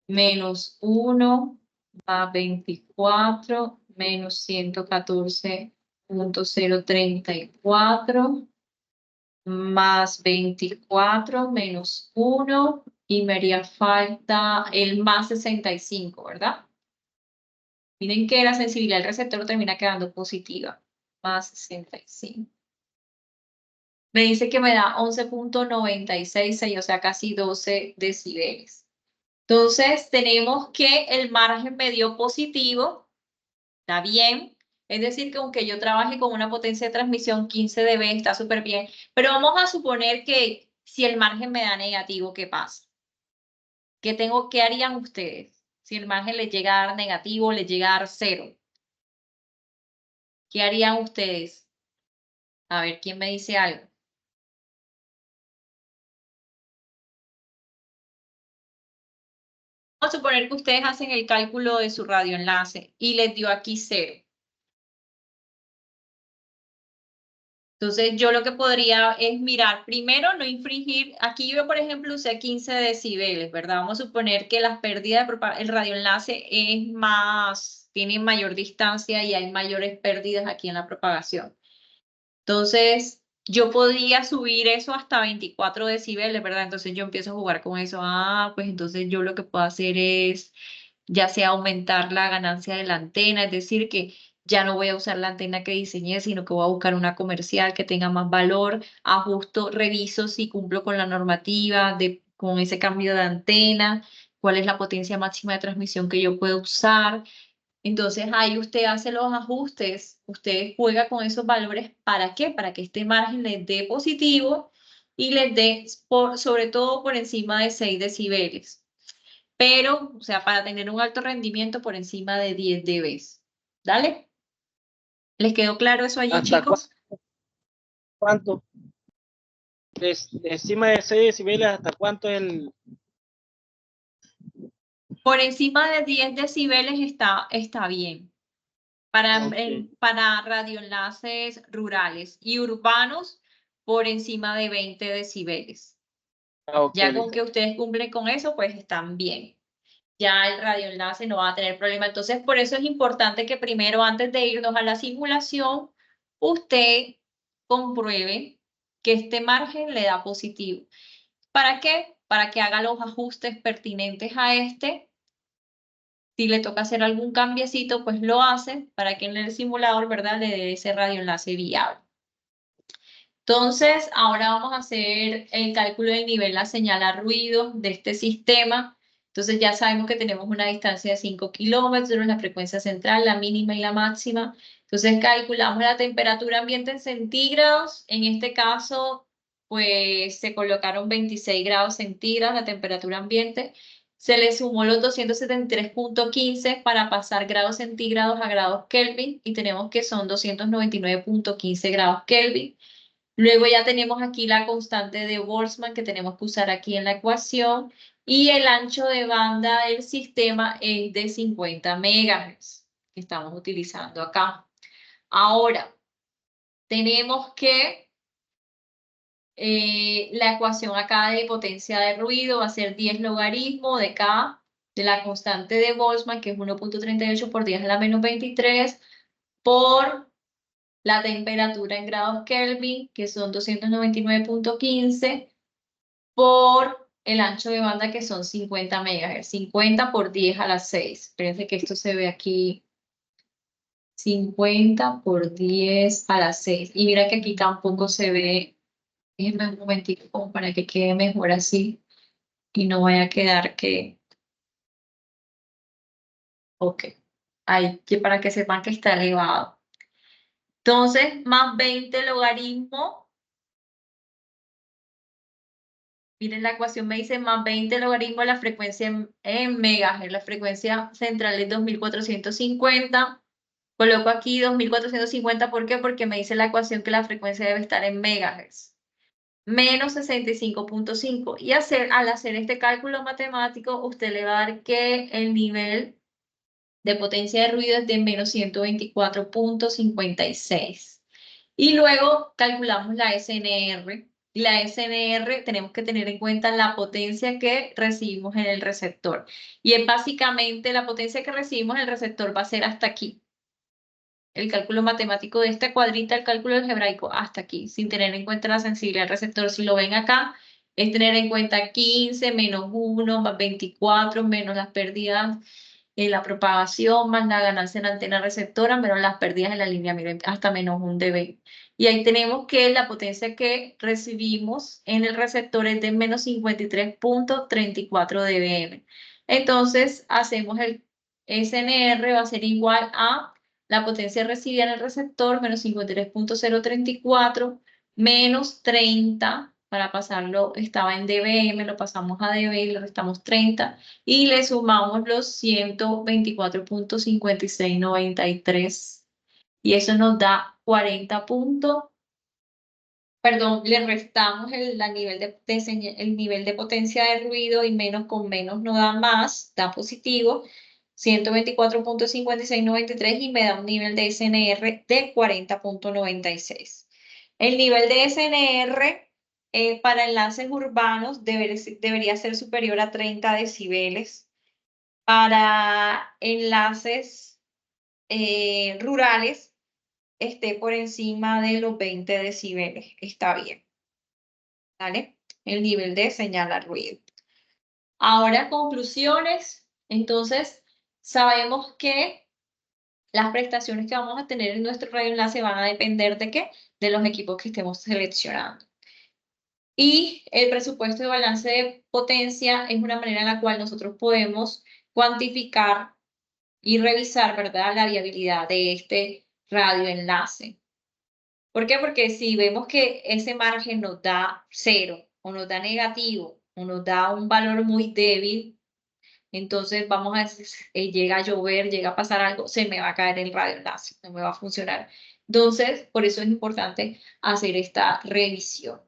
Speaker 1: menos 1 más 24 menos 114.034 más 24 menos 1 y me haría falta el más 65, ¿verdad? Miren que la sensibilidad del receptor termina quedando positiva, más 65. Me dice que me da 11.96, o sea, casi 12 decibeles. Entonces, tenemos que el margen me dio positivo, está bien. Es decir, que aunque yo trabaje con una potencia de transmisión 15 dB, está súper bien. Pero vamos a suponer que si el margen me da negativo, ¿qué pasa? ¿Qué harían ustedes? Si el margen les llega a dar negativo, les llega a dar 0. ¿Qué harían ustedes? A ver, ¿quién me dice algo? Vamos a suponer que ustedes hacen el cálculo de su radioenlace y les dio aquí 0. Entonces, yo lo que podría es mirar, primero no infringir, aquí yo, por ejemplo, usé 15 decibeles, ¿verdad? Vamos a suponer que las pérdidas el radioenlace es tiene mayor distancia y hay mayores pérdidas aquí en la propagación. Entonces, yo podría subir eso hasta 24 decibeles, ¿verdad? Entonces yo empiezo a jugar con eso. Pues entonces yo lo que puedo hacer es ya sea aumentar la ganancia de la antena, es decir, que ya no voy a usar la antena que diseñé, sino que voy a buscar una comercial que tenga más valor, ajusto, reviso si cumplo con la normativa, con ese cambio de antena, cuál es la potencia máxima de transmisión que yo puedo usar. Entonces ahí usted hace los ajustes, usted juega con esos valores, ¿para qué? Para que este margen les dé positivo y les dé sobre todo por encima de 6 decibeles. Pero, o sea, para tener un alto rendimiento por encima de 10 dB. ¿Dale? ¿Les quedó claro eso allí,
Speaker 3: ¿Hasta
Speaker 1: chicos?
Speaker 3: cuánto? Encima de 6 decibeles, ¿hasta cuánto es el...?
Speaker 1: Por encima de 10 decibeles está bien. Para radioenlaces rurales y urbanos, por encima de 20 decibeles. Ya con que ustedes cumplen con eso, pues están bien. Ya el radioenlace no va a tener problema. Entonces, por eso es importante que primero, antes de irnos a la simulación, usted compruebe que este margen le da positivo. ¿Para qué? Para que haga los ajustes pertinentes a este. Si le toca hacer algún cambiecito, pues lo hace para que en el simulador, ¿verdad?, le dé ese radioenlace viable. Entonces, ahora vamos a hacer el cálculo del nivel a señal a ruido de este sistema. Entonces, ya sabemos que tenemos una distancia de 5 kilómetros, la frecuencia central, la mínima y la máxima. Entonces, calculamos la temperatura ambiente en centígrados. En este caso, pues se colocaron 26 grados centígrados la temperatura ambiente. Se le sumó los 273.15 para pasar grados centígrados a grados Kelvin y tenemos que son 299.15 grados Kelvin. Luego ya tenemos aquí la constante de Boltzmann que tenemos que usar aquí en la ecuación y el ancho de banda del sistema es de 50 MHz que estamos utilizando acá. Ahora, tenemos que la ecuación acá de potencia de ruido va a ser 10 logaritmo de K de la constante de Boltzmann, que es 1.38 por 10 a la menos 23, por la temperatura en grados Kelvin, que son 299.15, por el ancho de banda, que son 50 MHz. 50 por 10 a la 6. Espérense que esto se ve aquí. 50 por 10 a la 6. Y mira que aquí tampoco se ve. Déjenme un momentito como para que quede mejor así y no vaya a quedar que... Ok. Ahí, que para que sepan que está elevado. Entonces, más 20 logaritmo. Miren, la ecuación me dice más 20 logaritmo de la frecuencia en megahertz. La frecuencia central es 2450. Coloco aquí 2450, ¿por qué? Porque me dice la ecuación que la frecuencia debe estar en megahertz. Menos 65.5. Y al hacer este cálculo matemático, usted le va a dar que el nivel de potencia de ruido es de menos 124.56. Y luego calculamos la SNR. Y la SNR tenemos que tener en cuenta la potencia que recibimos en el receptor. Y es básicamente la potencia que recibimos en el receptor va a ser hasta aquí. El cálculo matemático de esta cuadrita, el cálculo algebraico, hasta aquí, sin tener en cuenta la sensibilidad del receptor. Si lo ven acá, es tener en cuenta 15 menos 1 más 24 menos las pérdidas en la propagación más la ganancia en la antena receptora menos las pérdidas en la línea, miren, hasta menos 1 dB. Y ahí tenemos que la potencia que recibimos en el receptor es de menos 53.34 dBm. Entonces hacemos el SNR, va a ser igual a la potencia recibida en el receptor menos 53.034 menos 30, para pasarlo, estaba en dBm, lo pasamos a dB y le restamos 30, y le sumamos los 124.5693, y eso nos da 40 puntos. Perdón, le restamos el nivel de potencia de ruido, y menos con menos no da más, da positivo, 124.5693, y me da un nivel de SNR de 40.96. El nivel de SNR para enlaces urbanos debería ser superior a 30 decibeles. Para enlaces rurales, esté por encima de los 20 decibeles. Está bien. ¿Vale? El nivel de señal al ruido. Ahora, conclusiones. Entonces, sabemos que las prestaciones que vamos a tener en nuestro radioenlace van a depender ¿de qué? De los equipos que estemos seleccionando. Y el presupuesto de balance de potencia es una manera en la cual nosotros podemos cuantificar y revisar, ¿verdad?, la viabilidad de este radioenlace. ¿Por qué? Porque si vemos que ese margen nos da 0, o nos da negativo, o nos da un valor muy débil, entonces vamos a decir, llega a llover, llega a pasar algo, se me va a caer el radioenlace, no me va a funcionar. Entonces, por eso es importante hacer esta revisión.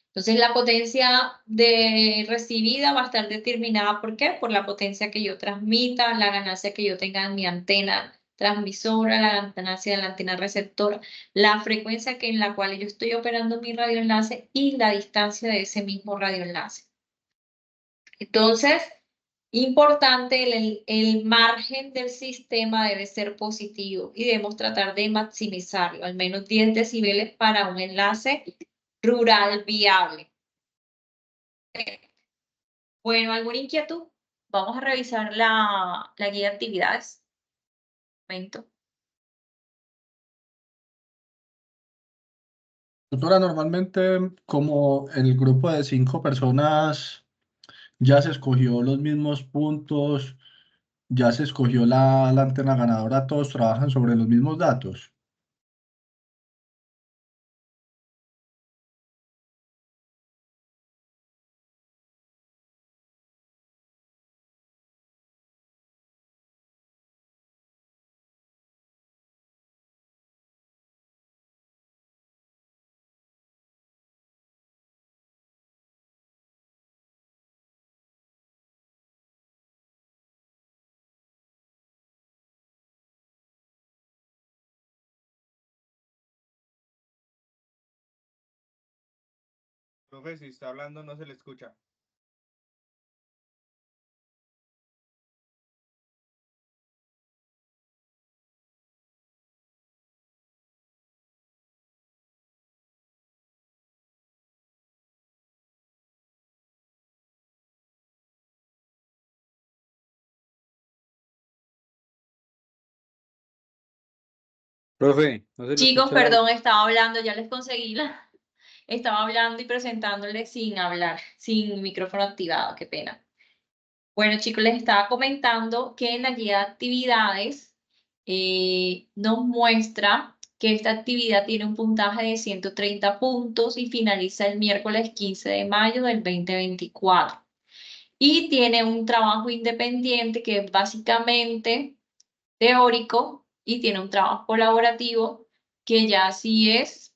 Speaker 1: Entonces, la potencia recibida va a estar determinada, ¿por qué? Por la potencia que yo transmita, la ganancia que yo tenga en mi antena transmisora, la ganancia de la antena receptora, la frecuencia en la cual yo estoy operando mi radioenlace y la distancia de ese mismo radioenlace. Entonces, importante, el margen del sistema debe ser positivo y debemos tratar de maximizarlo, al menos 10 decibeles para un enlace rural viable. Bueno, ¿alguna inquietud? Vamos a revisar la guía de actividades. Un momento.
Speaker 2: Doctora, normalmente como el grupo de 5 personas ya se escogió los mismos puntos, ya se escogió la antena ganadora, todos trabajan sobre los mismos datos.
Speaker 4: Profe, si está hablando no se le escucha. Profe, no se le
Speaker 1: Chicos,
Speaker 4: escucha el
Speaker 1: perdón,
Speaker 4: audio.
Speaker 1: estaba hablando, ya les conseguí Estaba hablando y presentándoles sin hablar, sin micrófono activado, qué pena. Bueno, chicos, les estaba comentando que en la guía de actividades nos muestra que esta actividad tiene un puntaje de 130 puntos y finaliza el miércoles 15 de mayo del 2024. Y tiene un trabajo independiente que es básicamente teórico, y tiene un trabajo colaborativo que ya sí es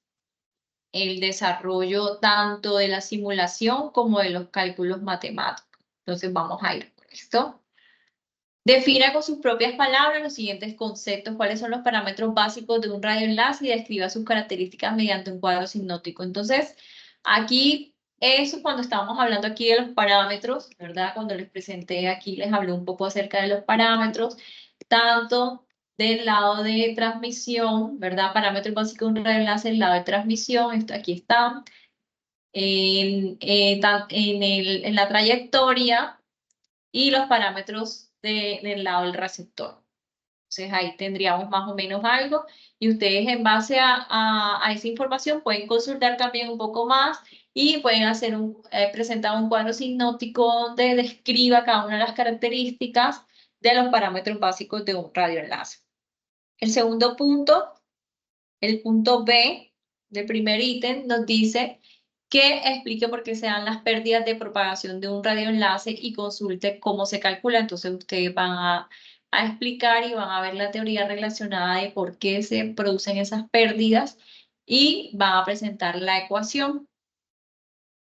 Speaker 1: el desarrollo tanto de la simulación como de los cálculos matemáticos. Entonces vamos a ir por esto. Defina con sus propias palabras los siguientes conceptos: cuáles son los parámetros básicos de un radioenlace, y describa sus características mediante un cuadro sinóptico. Entonces, aquí, eso cuando estábamos hablando aquí de los parámetros, ¿verdad? Cuando les presenté aquí, les hablé un poco acerca de los parámetros, tanto del lado de transmisión, ¿verdad? Parámetros básicos de un radioenlace, el lado de transmisión, esto aquí está, en la trayectoria, y los parámetros del lado del receptor. Entonces ahí tendríamos más o menos algo y ustedes en base a esa información pueden consultar también un poco más y pueden hacer presentar un cuadro sinóptico donde describa cada una de las características de los parámetros básicos de un radioenlace. El segundo punto, el punto B del primer ítem, nos dice que explique por qué se dan las pérdidas de propagación de un radioenlace y consulte cómo se calcula. Entonces ustedes van a explicar y van a ver la teoría relacionada de por qué se producen esas pérdidas y van a presentar la ecuación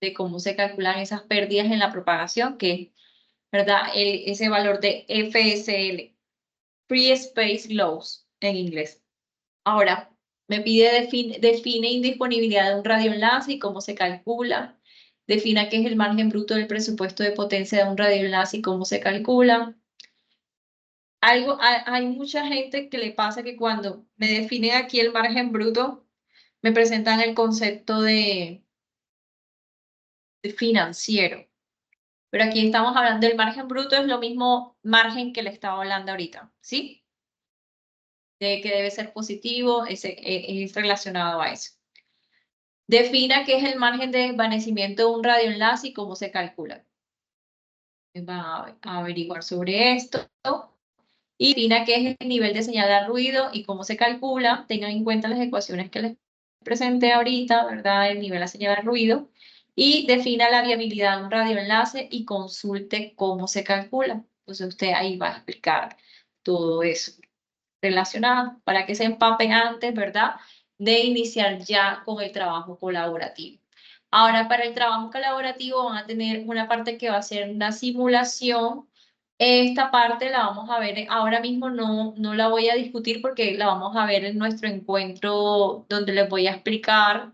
Speaker 1: de cómo se calculan esas pérdidas en la propagación, que ¿verdad? Ese valor de FSL, Free Space Loss en inglés. Ahora, me pide define indisponibilidad de un radioenlace y cómo se calcula. Defina qué es el margen bruto del presupuesto de potencia de un radioenlace y cómo se calcula. Hay mucha gente que le pasa que cuando me definen aquí el margen bruto, me presentan el concepto de financiero. Pero aquí estamos hablando del margen bruto, es lo mismo margen que le estaba hablando ahorita, ¿sí? De que debe ser positivo, es relacionado a eso. Defina qué es el margen de desvanecimiento de un radioenlace y cómo se calcula. Va a averiguar sobre esto. Y defina qué es el nivel de señal de ruido y cómo se calcula. Tengan en cuenta las ecuaciones que les presenté ahorita, ¿verdad? El nivel de señal de ruido. Y defina la viabilidad de un radioenlace y consulte cómo se calcula. Entonces usted ahí va a explicar todo eso relacionado para que se empapen antes, ¿verdad? De iniciar ya con el trabajo colaborativo. Ahora, para el trabajo colaborativo van a tener una parte que va a ser una simulación. Esta parte la vamos a ver, ahora mismo no la voy a discutir porque la vamos a ver en nuestro encuentro donde les voy a explicar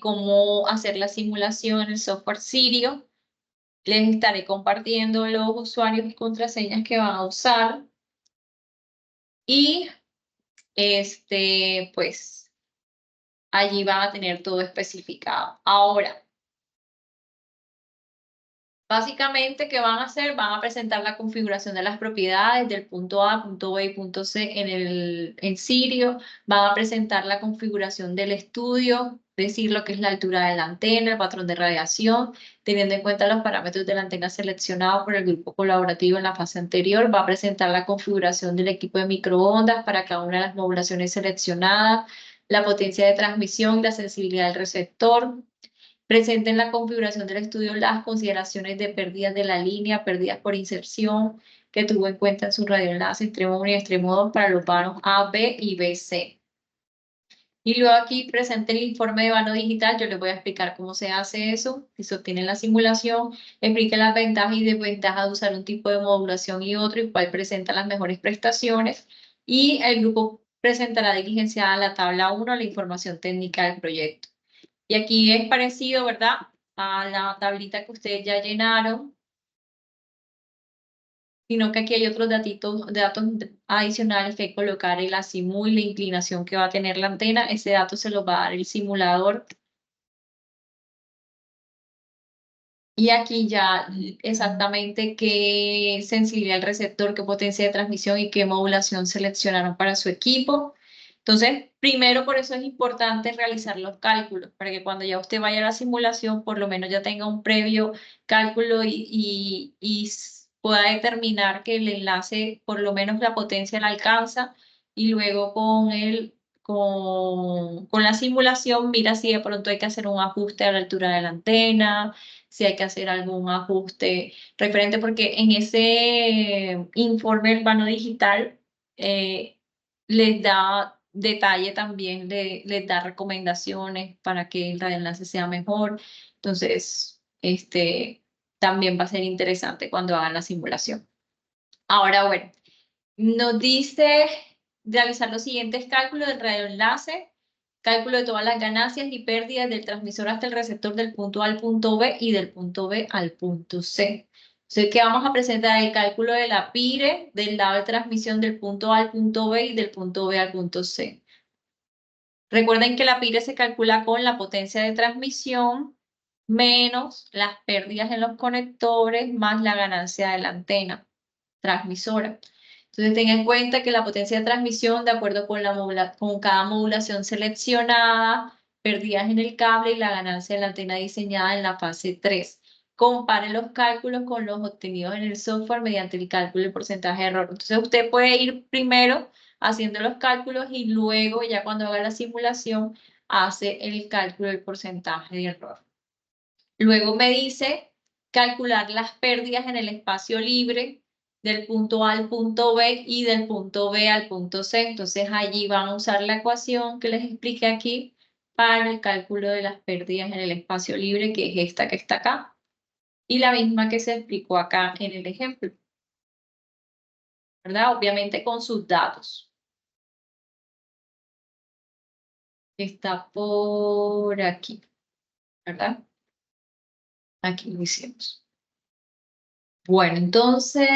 Speaker 1: cómo hacer la simulación en el software Sirio. Les estaré compartiendo los usuarios y contraseñas que van a usar. Y pues allí van a tener todo especificado. Ahora, básicamente, ¿qué van a hacer? Van a presentar la configuración de las propiedades del punto A, punto B y punto C en Sirio. Van a presentar la configuración del estudio, decir lo que es la altura de la antena, el patrón de radiación, teniendo en cuenta los parámetros de la antena seleccionados por el grupo colaborativo en la fase anterior. Va a presentar la configuración del equipo de microondas para cada una de las modulaciones seleccionadas, la potencia de transmisión, la sensibilidad del receptor. Presenten la configuración del estudio las consideraciones de pérdidas de la línea, pérdidas por inserción, que tuvo en cuenta en su radioenlace extremo 1 y extremo 2 para los vanos A, B y BC. Y luego aquí presenten el informe de vano digital. Yo les voy a explicar cómo se hace eso, si se obtiene la simulación, explique las ventajas y desventajas de usar un tipo de modulación y otro, y cuál presenta las mejores prestaciones. Y el grupo presentará diligenciada la tabla 1, la información técnica del proyecto. Y aquí es parecido, ¿verdad? A la tablita que ustedes ya llenaron, sino que aquí hay otros datos adicionales que hay que colocar el azimut, la inclinación que va a tener la antena. Ese dato se lo va a dar el simulador. Y aquí ya exactamente qué sensibilidad del receptor, qué potencia de transmisión y qué modulación seleccionaron para su equipo. Entonces, primero por eso es importante realizar los cálculos, para que cuando ya usted vaya a la simulación, por lo menos ya tenga un previo cálculo y pueda determinar que el enlace, por lo menos la potencia la alcanza, y luego con la simulación, mira si de pronto hay que hacer un ajuste a la altura de la antena, si hay que hacer algún ajuste referente, porque en ese informe del vano digital les da detalle también, les da recomendaciones para que el radioenlace sea mejor. Entonces, también va a ser interesante cuando hagan la simulación. Ahora, bueno, nos dice realizar los siguientes cálculos del radioenlace, cálculo de todas las ganancias y pérdidas del transmisor hasta el receptor del punto A al punto B y del punto B al punto C. Entonces, ¿qué vamos a presentar? El cálculo de la PIRE, del lado de transmisión del punto A al punto B y del punto B al punto C. Recuerden que la PIRE se calcula con la potencia de transmisión menos las pérdidas en los conectores más la ganancia de la antena transmisora. Entonces tenga en cuenta que la potencia de transmisión, de acuerdo con, con cada modulación seleccionada, pérdidas en el cable y la ganancia de la antena diseñada en la fase 3. Compare los cálculos con los obtenidos en el software mediante el cálculo del porcentaje de error. Entonces usted puede ir primero haciendo los cálculos y luego, ya cuando haga la simulación, hace el cálculo del porcentaje de error. Luego me dice calcular las pérdidas en el espacio libre del punto A al punto B y del punto B al punto C. Entonces allí van a usar la ecuación que les expliqué aquí para el cálculo de las pérdidas en el espacio libre, que es esta que está acá, y la misma que se explicó acá en el ejemplo, ¿verdad? Obviamente con sus datos. Está por aquí, ¿verdad? Aquí lo hicimos. Bueno, entonces,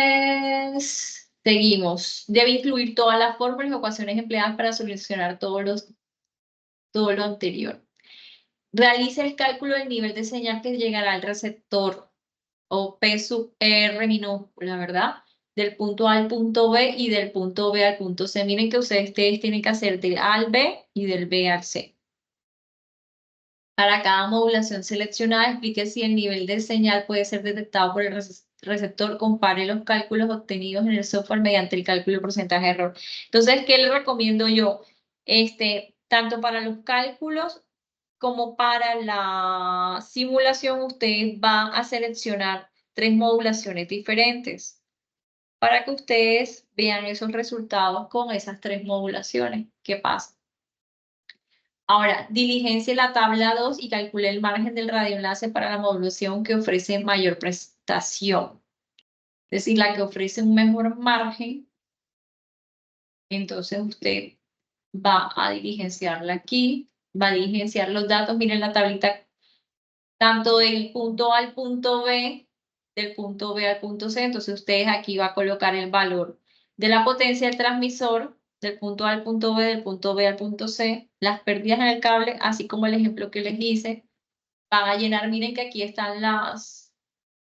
Speaker 1: seguimos. Debe incluir todas las fórmulas y ecuaciones empleadas para solucionar todo lo anterior. Realice el cálculo del nivel de señal que llegará al receptor, o P sub R minúscula, ¿verdad? Del punto A al punto B y del punto B al punto C. Miren que ustedes tienen que hacer del A al B y del B al C. Para cada modulación seleccionada, explique si el nivel de señal puede ser detectado por el receptor. Compare los cálculos obtenidos en el software mediante el cálculo del porcentaje de error. Entonces, ¿qué le recomiendo yo? Tanto para los cálculos como para la simulación, usted va a seleccionar 3 modulaciones diferentes para que ustedes vean esos resultados con esas 3 modulaciones. ¿Qué pasa? Ahora, diligencie la tabla 2 y calcule el margen del radioenlace para la modulación que ofrece mayor prestación. Es decir, la que ofrece un mejor margen. Entonces usted va a diligenciarla aquí, va a diligenciar los datos. Miren la tablita, tanto del punto A al punto B, del punto B al punto C. Entonces ustedes aquí va a colocar el valor de la potencia del transmisor, del punto A al punto B, del punto B al punto C, las pérdidas en el cable, así como el ejemplo que les hice. Van a llenar, miren que aquí están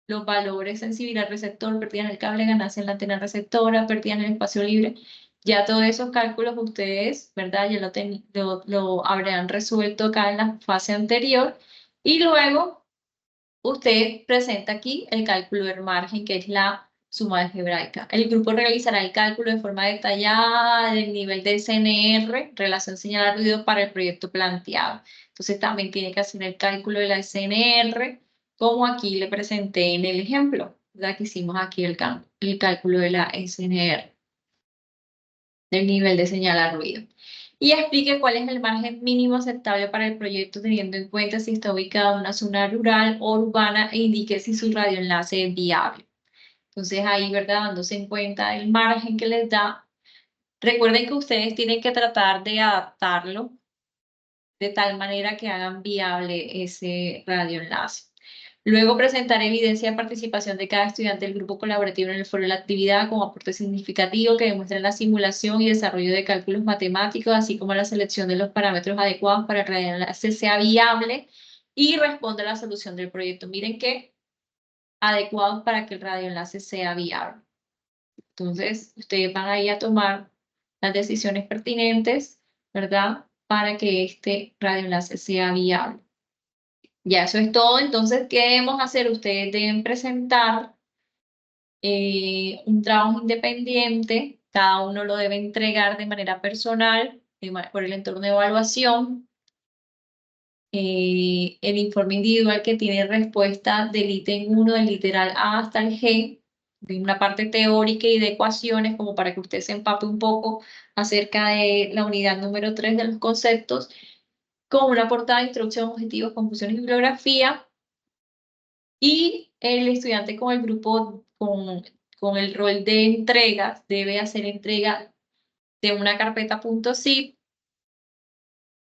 Speaker 1: los valores: sensibilidad al receptor, pérdidas en el cable, ganancia en la antena receptora, pérdidas en el espacio libre. Ya todos esos cálculos ustedes, ¿verdad? Ya lo habrán resuelto acá en la fase anterior. Y luego usted presenta aquí el cálculo del margen, que es la suma algebraica. El grupo realizará el cálculo de forma detallada del nivel de SNR, relación señal al ruido, para el proyecto planteado. Entonces también tiene que hacer el cálculo de la SNR, como aquí le presenté en el ejemplo, ¿verdad? Que hicimos aquí el cálculo de la SNR, del nivel de señal al ruido. Y explique cuál es el margen mínimo aceptable para el proyecto, teniendo en cuenta si está ubicado en una zona rural o urbana, e indique si su radioenlace es viable. Entonces ahí, ¿verdad? Dándose en cuenta el margen que les da. Recuerden que ustedes tienen que tratar de adaptarlo de tal manera que hagan viable ese radioenlace. Luego presentar evidencia de participación de cada estudiante del grupo colaborativo en el foro de la actividad como aporte significativo que demuestre la simulación y desarrollo de cálculos matemáticos, así como la selección de los parámetros adecuados para que el radioenlace sea viable y responda a la solución del proyecto. Miren que adecuados para que el radioenlace sea viable. Entonces, ustedes van ahí a tomar las decisiones pertinentes, ¿verdad? Para que este radioenlace sea viable. Ya eso es todo. Entonces, ¿qué debemos hacer? Ustedes deben presentar un trabajo independiente. Cada uno lo debe entregar de manera personal por el entorno de evaluación. El informe individual que tiene respuesta del ítem 1, del literal A hasta el G, de una parte teórica y de ecuaciones, como para que usted se empape un poco acerca de la unidad número 3 de los conceptos, con una portada de introducción, objetivos, conclusiones y bibliografía. Y el estudiante con el grupo, con el rol de entregas, debe hacer entrega de una carpeta .zip,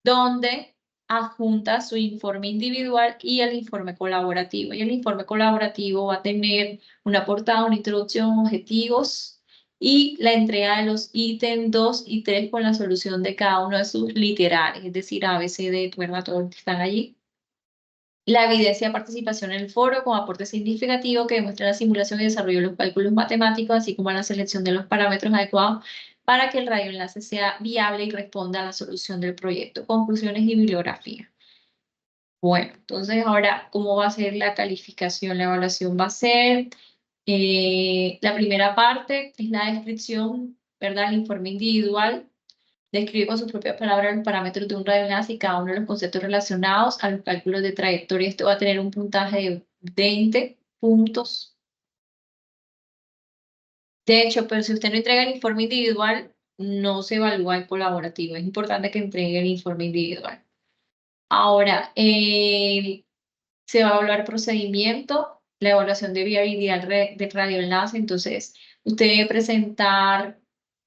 Speaker 1: donde adjunta su informe individual y el informe colaborativo. Y el informe colaborativo va a tener una portada, una introducción, objetivos y la entrega de los ítems 2 y 3 con la solución de cada uno de sus literales, es decir, A, B, C, D, ¿verdad? Todos los que están allí. La evidencia de participación en el foro con aporte significativo que demuestra la simulación y desarrollo de los cálculos matemáticos, así como la selección de los parámetros adecuados para que el radioenlace sea viable y responda a la solución del proyecto. Conclusiones y bibliografía. Bueno, entonces ahora, ¿cómo va a ser la calificación? La evaluación va a ser, la primera parte es la descripción, ¿verdad? El informe individual. Describe con sus propias palabras los parámetros de un radioenlace y cada uno de los conceptos relacionados a los cálculos de trayectoria. Esto va a tener un puntaje de 20 puntos. De hecho, pero si usted no entrega el informe individual, no se evalúa el colaborativo. Es importante que entregue el informe individual. Ahora, se va a evaluar procedimiento, la evaluación de viabilidad del radioenlace. Entonces, usted debe presentar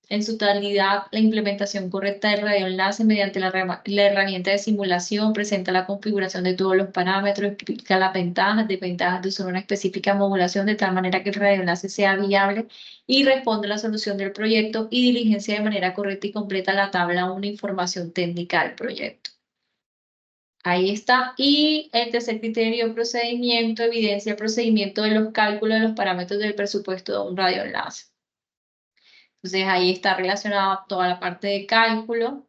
Speaker 1: en su totalidad la implementación correcta del radioenlace mediante la herramienta de simulación, presenta la configuración de todos los parámetros, explica las ventajas, desventajas de usar una específica modulación de tal manera que el radioenlace sea viable y responde a la solución del proyecto y diligencia de manera correcta y completa la tabla 1 información técnica del proyecto. Ahí está. Y el tercer criterio, procedimiento, evidencia el procedimiento de los cálculos de los parámetros del presupuesto de un radioenlace. Entonces ahí está relacionada toda la parte de cálculo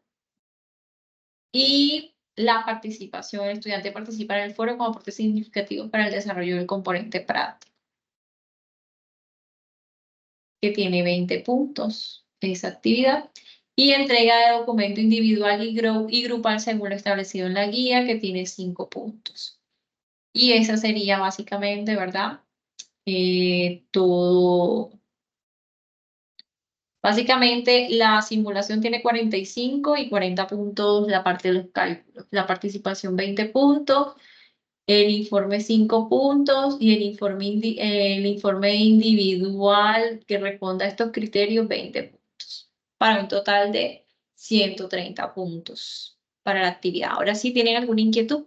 Speaker 1: y la participación. El estudiante participa en el foro como aporte significativo para el desarrollo del componente práctico, que tiene 20 puntos esa actividad. Y entrega de documento individual y grupal según lo establecido en la guía, que tiene 5 puntos. Y esa sería básicamente, ¿verdad? Todo. Básicamente, la simulación tiene 45 y 40 puntos la parte de los cálculos. La participación 20 puntos, el informe 5 puntos y el informe individual que responda a estos criterios 20 puntos. Para un total de 130 puntos para la actividad. Ahora sí, ¿tienen alguna inquietud?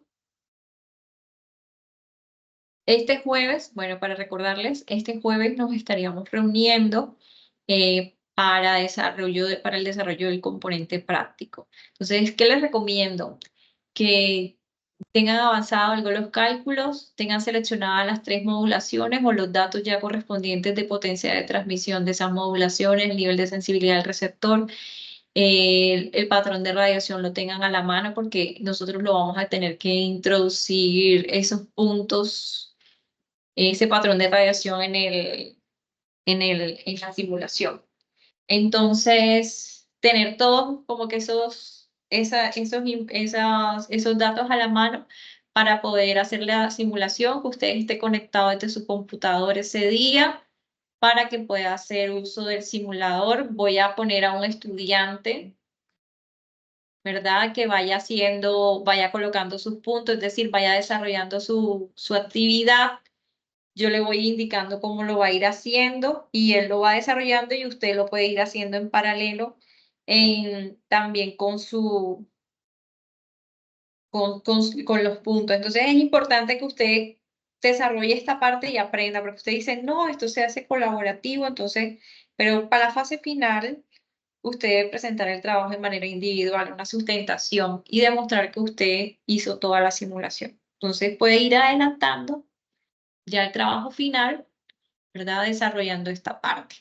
Speaker 1: Este jueves, bueno, para recordarles, este jueves nos estaríamos reuniendo para el desarrollo del componente práctico. Entonces, ¿qué les recomiendo? Que tengan avanzado algo los cálculos, tengan seleccionadas las 3 modulaciones o los datos ya correspondientes de potencia de transmisión de esas modulaciones, el nivel de sensibilidad del receptor, el patrón de radiación lo tengan a la mano porque nosotros lo vamos a tener que introducir esos puntos, ese patrón de radiación en la simulación. Entonces, tener todos como que esos datos a la mano para poder hacer la simulación, que usted esté conectado desde su computador ese día para que pueda hacer uso del simulador. Voy a poner a un estudiante, ¿verdad? Que vaya colocando sus puntos, es decir, vaya desarrollando su actividad. Yo le voy indicando cómo lo va a ir haciendo y él lo va desarrollando y usted lo puede ir haciendo en paralelo también con los puntos. Entonces es importante que usted desarrolle esta parte y aprenda, porque usted dice, no, esto se hace colaborativo, entonces, pero para la fase final, usted debe presentar el trabajo de manera individual, una sustentación y demostrar que usted hizo toda la simulación. Entonces puede ir adelantando ya el trabajo final, ¿verdad? Desarrollando esta parte.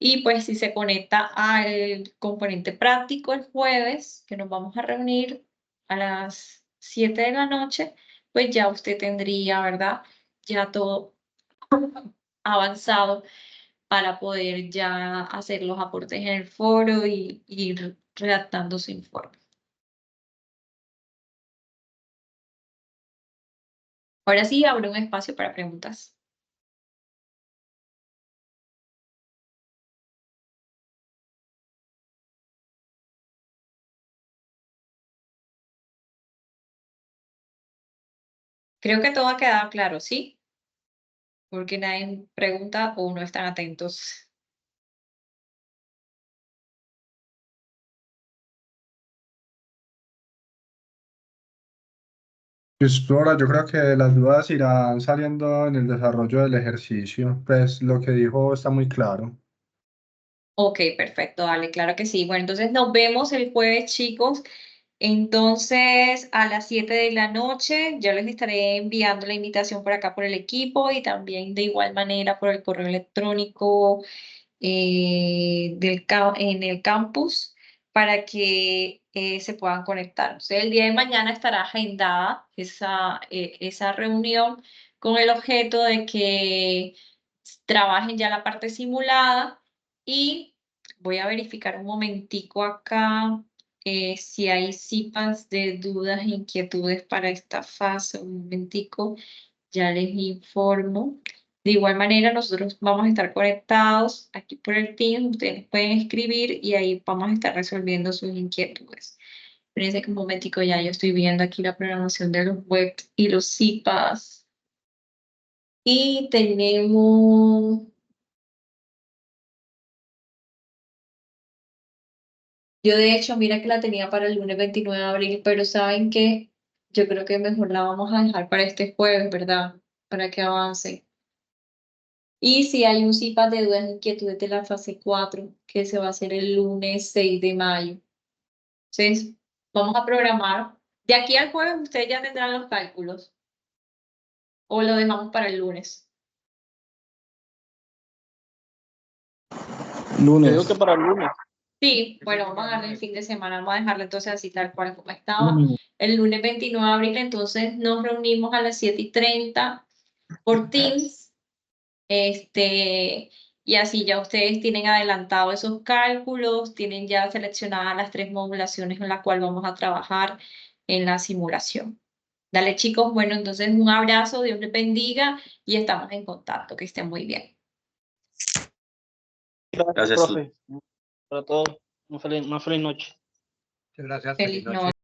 Speaker 1: Y pues si se conecta al componente práctico el jueves, que nos vamos a reunir a las 7 de la noche, pues ya usted tendría, ¿verdad? Ya todo avanzado para poder ya hacer los aportes en el foro y ir redactando su informe. Ahora sí, abro un espacio para preguntas. Creo que todo ha quedado claro, ¿sí? Porque nadie pregunta o no están atentos.
Speaker 2: Pues ahora yo creo que las dudas irán saliendo en el desarrollo del ejercicio. Pues lo que dijo está muy claro.
Speaker 1: Ok, perfecto, dale, claro que sí. Bueno, entonces nos vemos el jueves, chicos. Entonces, a las 7 de la noche, yo les estaré enviando la invitación por acá por el equipo y también de igual manera por el correo electrónico en el campus para que se puedan conectar. Entonces, el día de mañana estará agendada esa reunión con el objeto de que trabajen ya la parte simulada y voy a verificar un momentico acá si hay CIPAs de dudas e inquietudes para esta fase. Un momentico, ya les informo. De igual manera, nosotros vamos a estar conectados aquí por el Teams. Ustedes pueden escribir y ahí vamos a estar resolviendo sus inquietudes. Espérense que un momentico, ya yo estoy viendo aquí la programación de los webs y los CIPAs. Y tenemos... Yo de hecho, mira que la tenía para el lunes 29 de abril, pero ¿saben qué? Yo creo que mejor la vamos a dejar para este jueves, ¿verdad? Para que avance. Y si hay un CIPAS de dudas e inquietudes de la fase 4, que se va a hacer el lunes 6 de mayo. Entonces, vamos a programar. De aquí al jueves ustedes ya tendrán los cálculos. O lo dejamos para el lunes.
Speaker 3: Yo digo que para el lunes.
Speaker 1: Sí, bueno, vamos a darle el fin de semana, vamos a dejarlo entonces así tal cual como estaba. El lunes 29 de abril, entonces nos reunimos a las 7:30 por Teams. Y así ya ustedes tienen adelantado esos cálculos, tienen ya seleccionadas las 3 modulaciones en las cuales vamos a trabajar en la simulación. Dale, chicos, bueno, entonces un abrazo, Dios les bendiga y estamos en contacto, que estén muy bien.
Speaker 3: Gracias, profe. Para todos, una feliz noche.
Speaker 4: Gracias.
Speaker 1: Feliz noche.